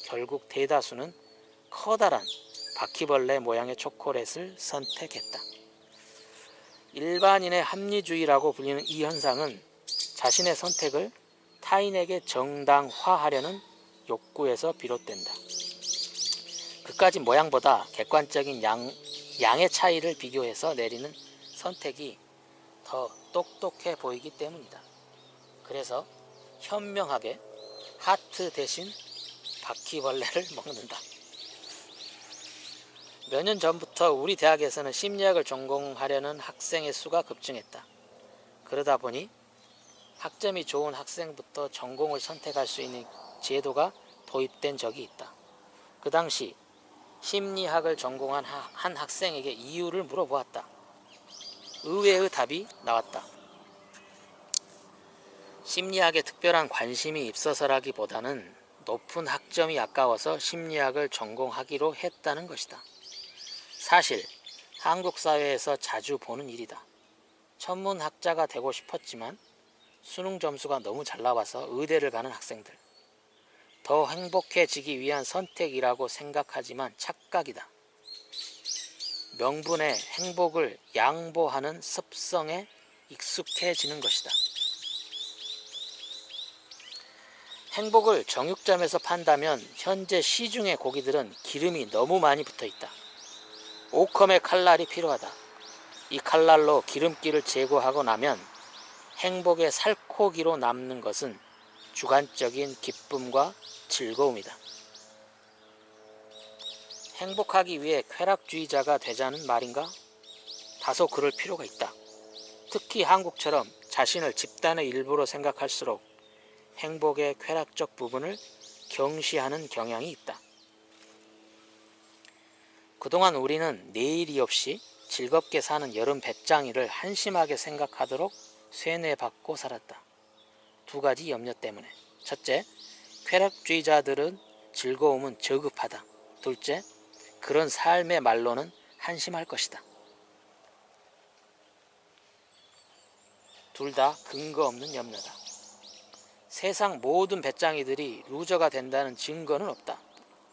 결국 대다수는 커다란 바퀴벌레 모양의 초콜릿을 선택했다. 일반인의 합리주의라고 불리는 이 현상은 자신의 선택을 타인에게 정당화하려는 욕구에서 비롯된다. 그까짓 모양보다 객관적인 양의 차이를 비교해서 내리는 선택이 더 똑똑해 보이기 때문이다. 그래서 현명하게 하트 대신 바퀴벌레를 먹는다. 몇 년 전부터 우리 대학에서는 심리학을 전공하려는 학생의 수가 급증했다. 그러다 보니 학점이 좋은 학생부터 전공을 선택할 수 있는 제도가 도입된 적이 있다. 그 당시 심리학을 전공한 한 학생에게 이유를 물어보았다. 의외의 답이 나왔다. 심리학에 특별한 관심이 있어서라기보다는 높은 학점이 아까워서 심리학을 전공하기로 했다는 것이다. 사실 한국 사회에서 자주 보는 일이다. 천문학자가 되고 싶었지만 수능 점수가 너무 잘 나와서 의대를 가는 학생들. 더 행복해지기 위한 선택이라고 생각하지만 착각이다. 명분의 행복을 양보하는 습성에 익숙해지는 것이다. 행복을 정육점에서 판다면 현재 시중의 고기들은 기름이 너무 많이 붙어있다. 5컴의 칼날이 필요하다. 이 칼날로 기름기를 제거하고 나면 행복의 살코기로 남는 것은 주관적인 기쁨과 즐거움이다. 행복하기 위해 쾌락주의자가 되자는 말인가? 다소 그럴 필요가 있다. 특히 한국처럼 자신을 집단의 일부로 생각할수록 행복의 쾌락적 부분을 경시하는 경향이 있다. 그동안 우리는 내일이 없이 즐겁게 사는 여름 배짱이를 한심하게 생각하도록 쇠뇌받고 살았다. 두 가지 염려 때문에. 첫째, 쾌락주의자들은 즐거움은 저급하다. 둘째, 그런 삶의 말로는 한심할 것이다. 둘 다 근거 없는 염려다. 세상 모든 배짱이들이 루저가 된다는 증거는 없다.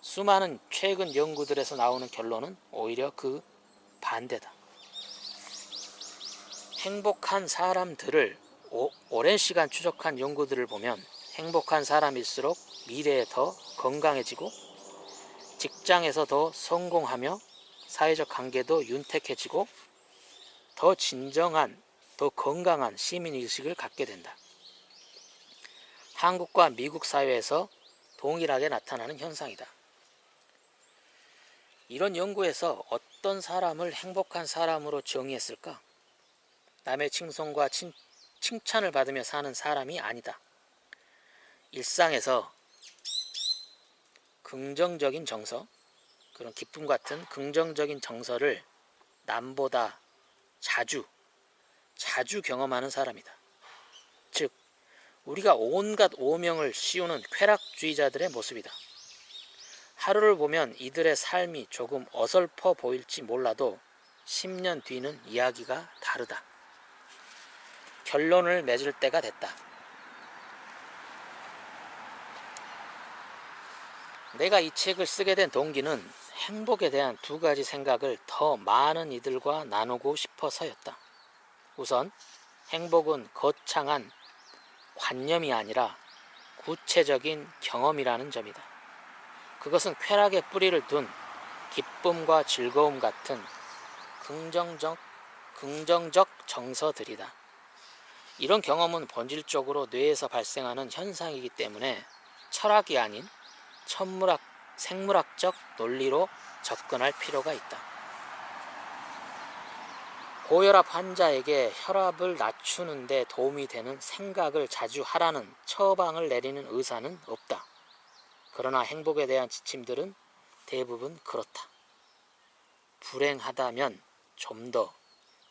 수많은 최근 연구들에서 나오는 결론은 오히려 그 반대다. 행복한 사람들을 오랜 시간 추적한 연구들을 보면 행복한 사람일수록 미래에 더 건강해지고 직장에서 더 성공하며 사회적 관계도 윤택해지고 더 진정한, 더 건강한 시민의식을 갖게 된다. 한국과 미국 사회에서 동일하게 나타나는 현상이다. 이런 연구에서 어떤 사람을 행복한 사람으로 정의했을까? 남의 칭송과 칭찬을 받으며 사는 사람이 아니다. 일상에서 긍정적인 정서, 그런 기쁨 같은 긍정적인 정서를 남보다 자주 경험하는 사람이다. 즉, 우리가 온갖 오명을 씌우는 쾌락주의자들의 모습이다. 하루를 보면 이들의 삶이 조금 어설퍼 보일지 몰라도 10년 뒤는 이야기가 다르다. 결론을 맺을 때가 됐다. 내가 이 책을 쓰게 된 동기는 행복에 대한 두 가지 생각을 더 많은 이들과 나누고 싶어서였다. 우선 행복은 거창한 관념이 아니라 구체적인 경험이라는 점이다. 그것은 쾌락의 뿌리를 둔 기쁨과 즐거움 같은 긍정적 정서들이다. 이런 경험은 본질적으로 뇌에서 발생하는 현상이기 때문에 철학이 아닌 생물학적 논리로 접근할 필요가 있다. 고혈압 환자에게 혈압을 낮추는 데 도움이 되는 생각을 자주 하라는 처방을 내리는 의사는 없다. 그러나 행복에 대한 지침들은 대부분 그렇다. 불행하다면 좀 더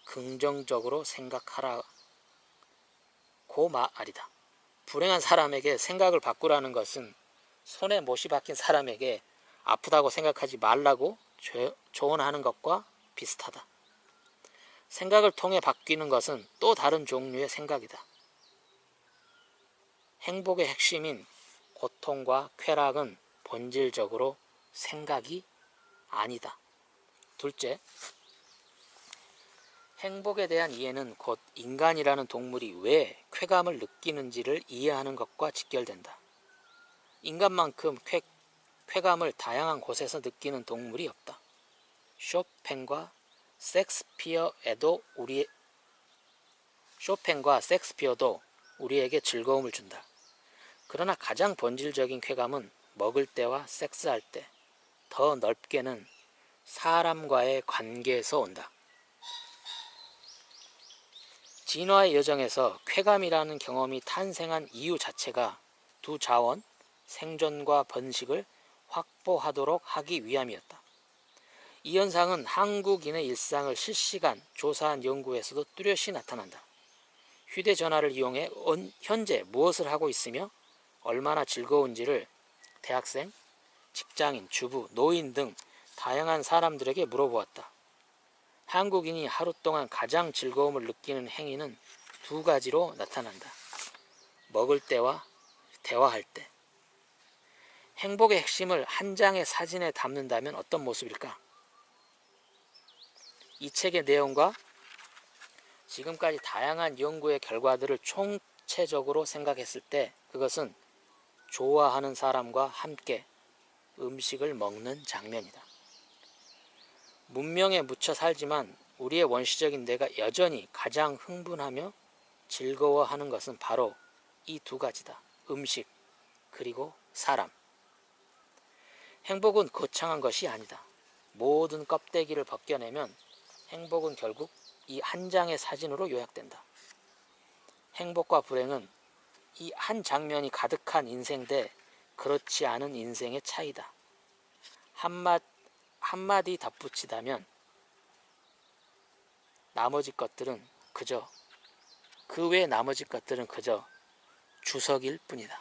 긍정적으로 생각하라고 말이다. 불행한 사람에게 생각을 바꾸라는 것은 손에 못이 박힌 사람에게 아프다고 생각하지 말라고 조언하는 것과 비슷하다. 생각을 통해 바뀌는 것은 또 다른 종류의 생각이다. 행복의 핵심인 고통과 쾌락은 본질적으로 생각이 아니다. 둘째, 행복에 대한 이해는 곧 인간이라는 동물이 왜 쾌감을 느끼는지를 이해하는 것과 직결된다. 인간만큼 쾌감을 다양한 곳에서 느끼는 동물이 없다. 쇼팽과 섹스피어도 우리에게 즐거움을 준다. 그러나 가장 본질적인 쾌감은 먹을 때와 섹스할 때, 더 넓게는 사람과의 관계에서 온다. 진화의 여정에서 쾌감이라는 경험이 탄생한 이유 자체가 두 자원, 생존과 번식을 확보하도록 하기 위함이었다. 이 현상은 한국인의 일상을 실시간 조사한 연구에서도 뚜렷이 나타난다. 휴대전화를 이용해 현재 무엇을 하고 있으며 얼마나 즐거운지를 대학생, 직장인, 주부, 노인 등 다양한 사람들에게 물어보았다. 한국인이 하루 동안 가장 즐거움을 느끼는 행위는 두 가지로 나타난다. 먹을 때와 대화할 때. 행복의 핵심을 한 장의 사진에 담는다면 어떤 모습일까? 이 책의 내용과 지금까지 다양한 연구의 결과들을 총체적으로 생각했을 때 그것은 좋아하는 사람과 함께 음식을 먹는 장면이다. 문명에 묻혀 살지만 우리의 원시적인 뇌가 여전히 가장 흥분하며 즐거워하는 것은 바로 이 두 가지다. 음식 그리고 사람. 행복은 거창한 것이 아니다. 모든 껍데기를 벗겨내면 행복은 결국 이 한 장의 사진으로 요약된다. 행복과 불행은 이 한 장면이 가득한 인생 대 그렇지 않은 인생의 차이다. 한마디 덧붙이다면 그 외 나머지 것들은 그저 주석일 뿐이다.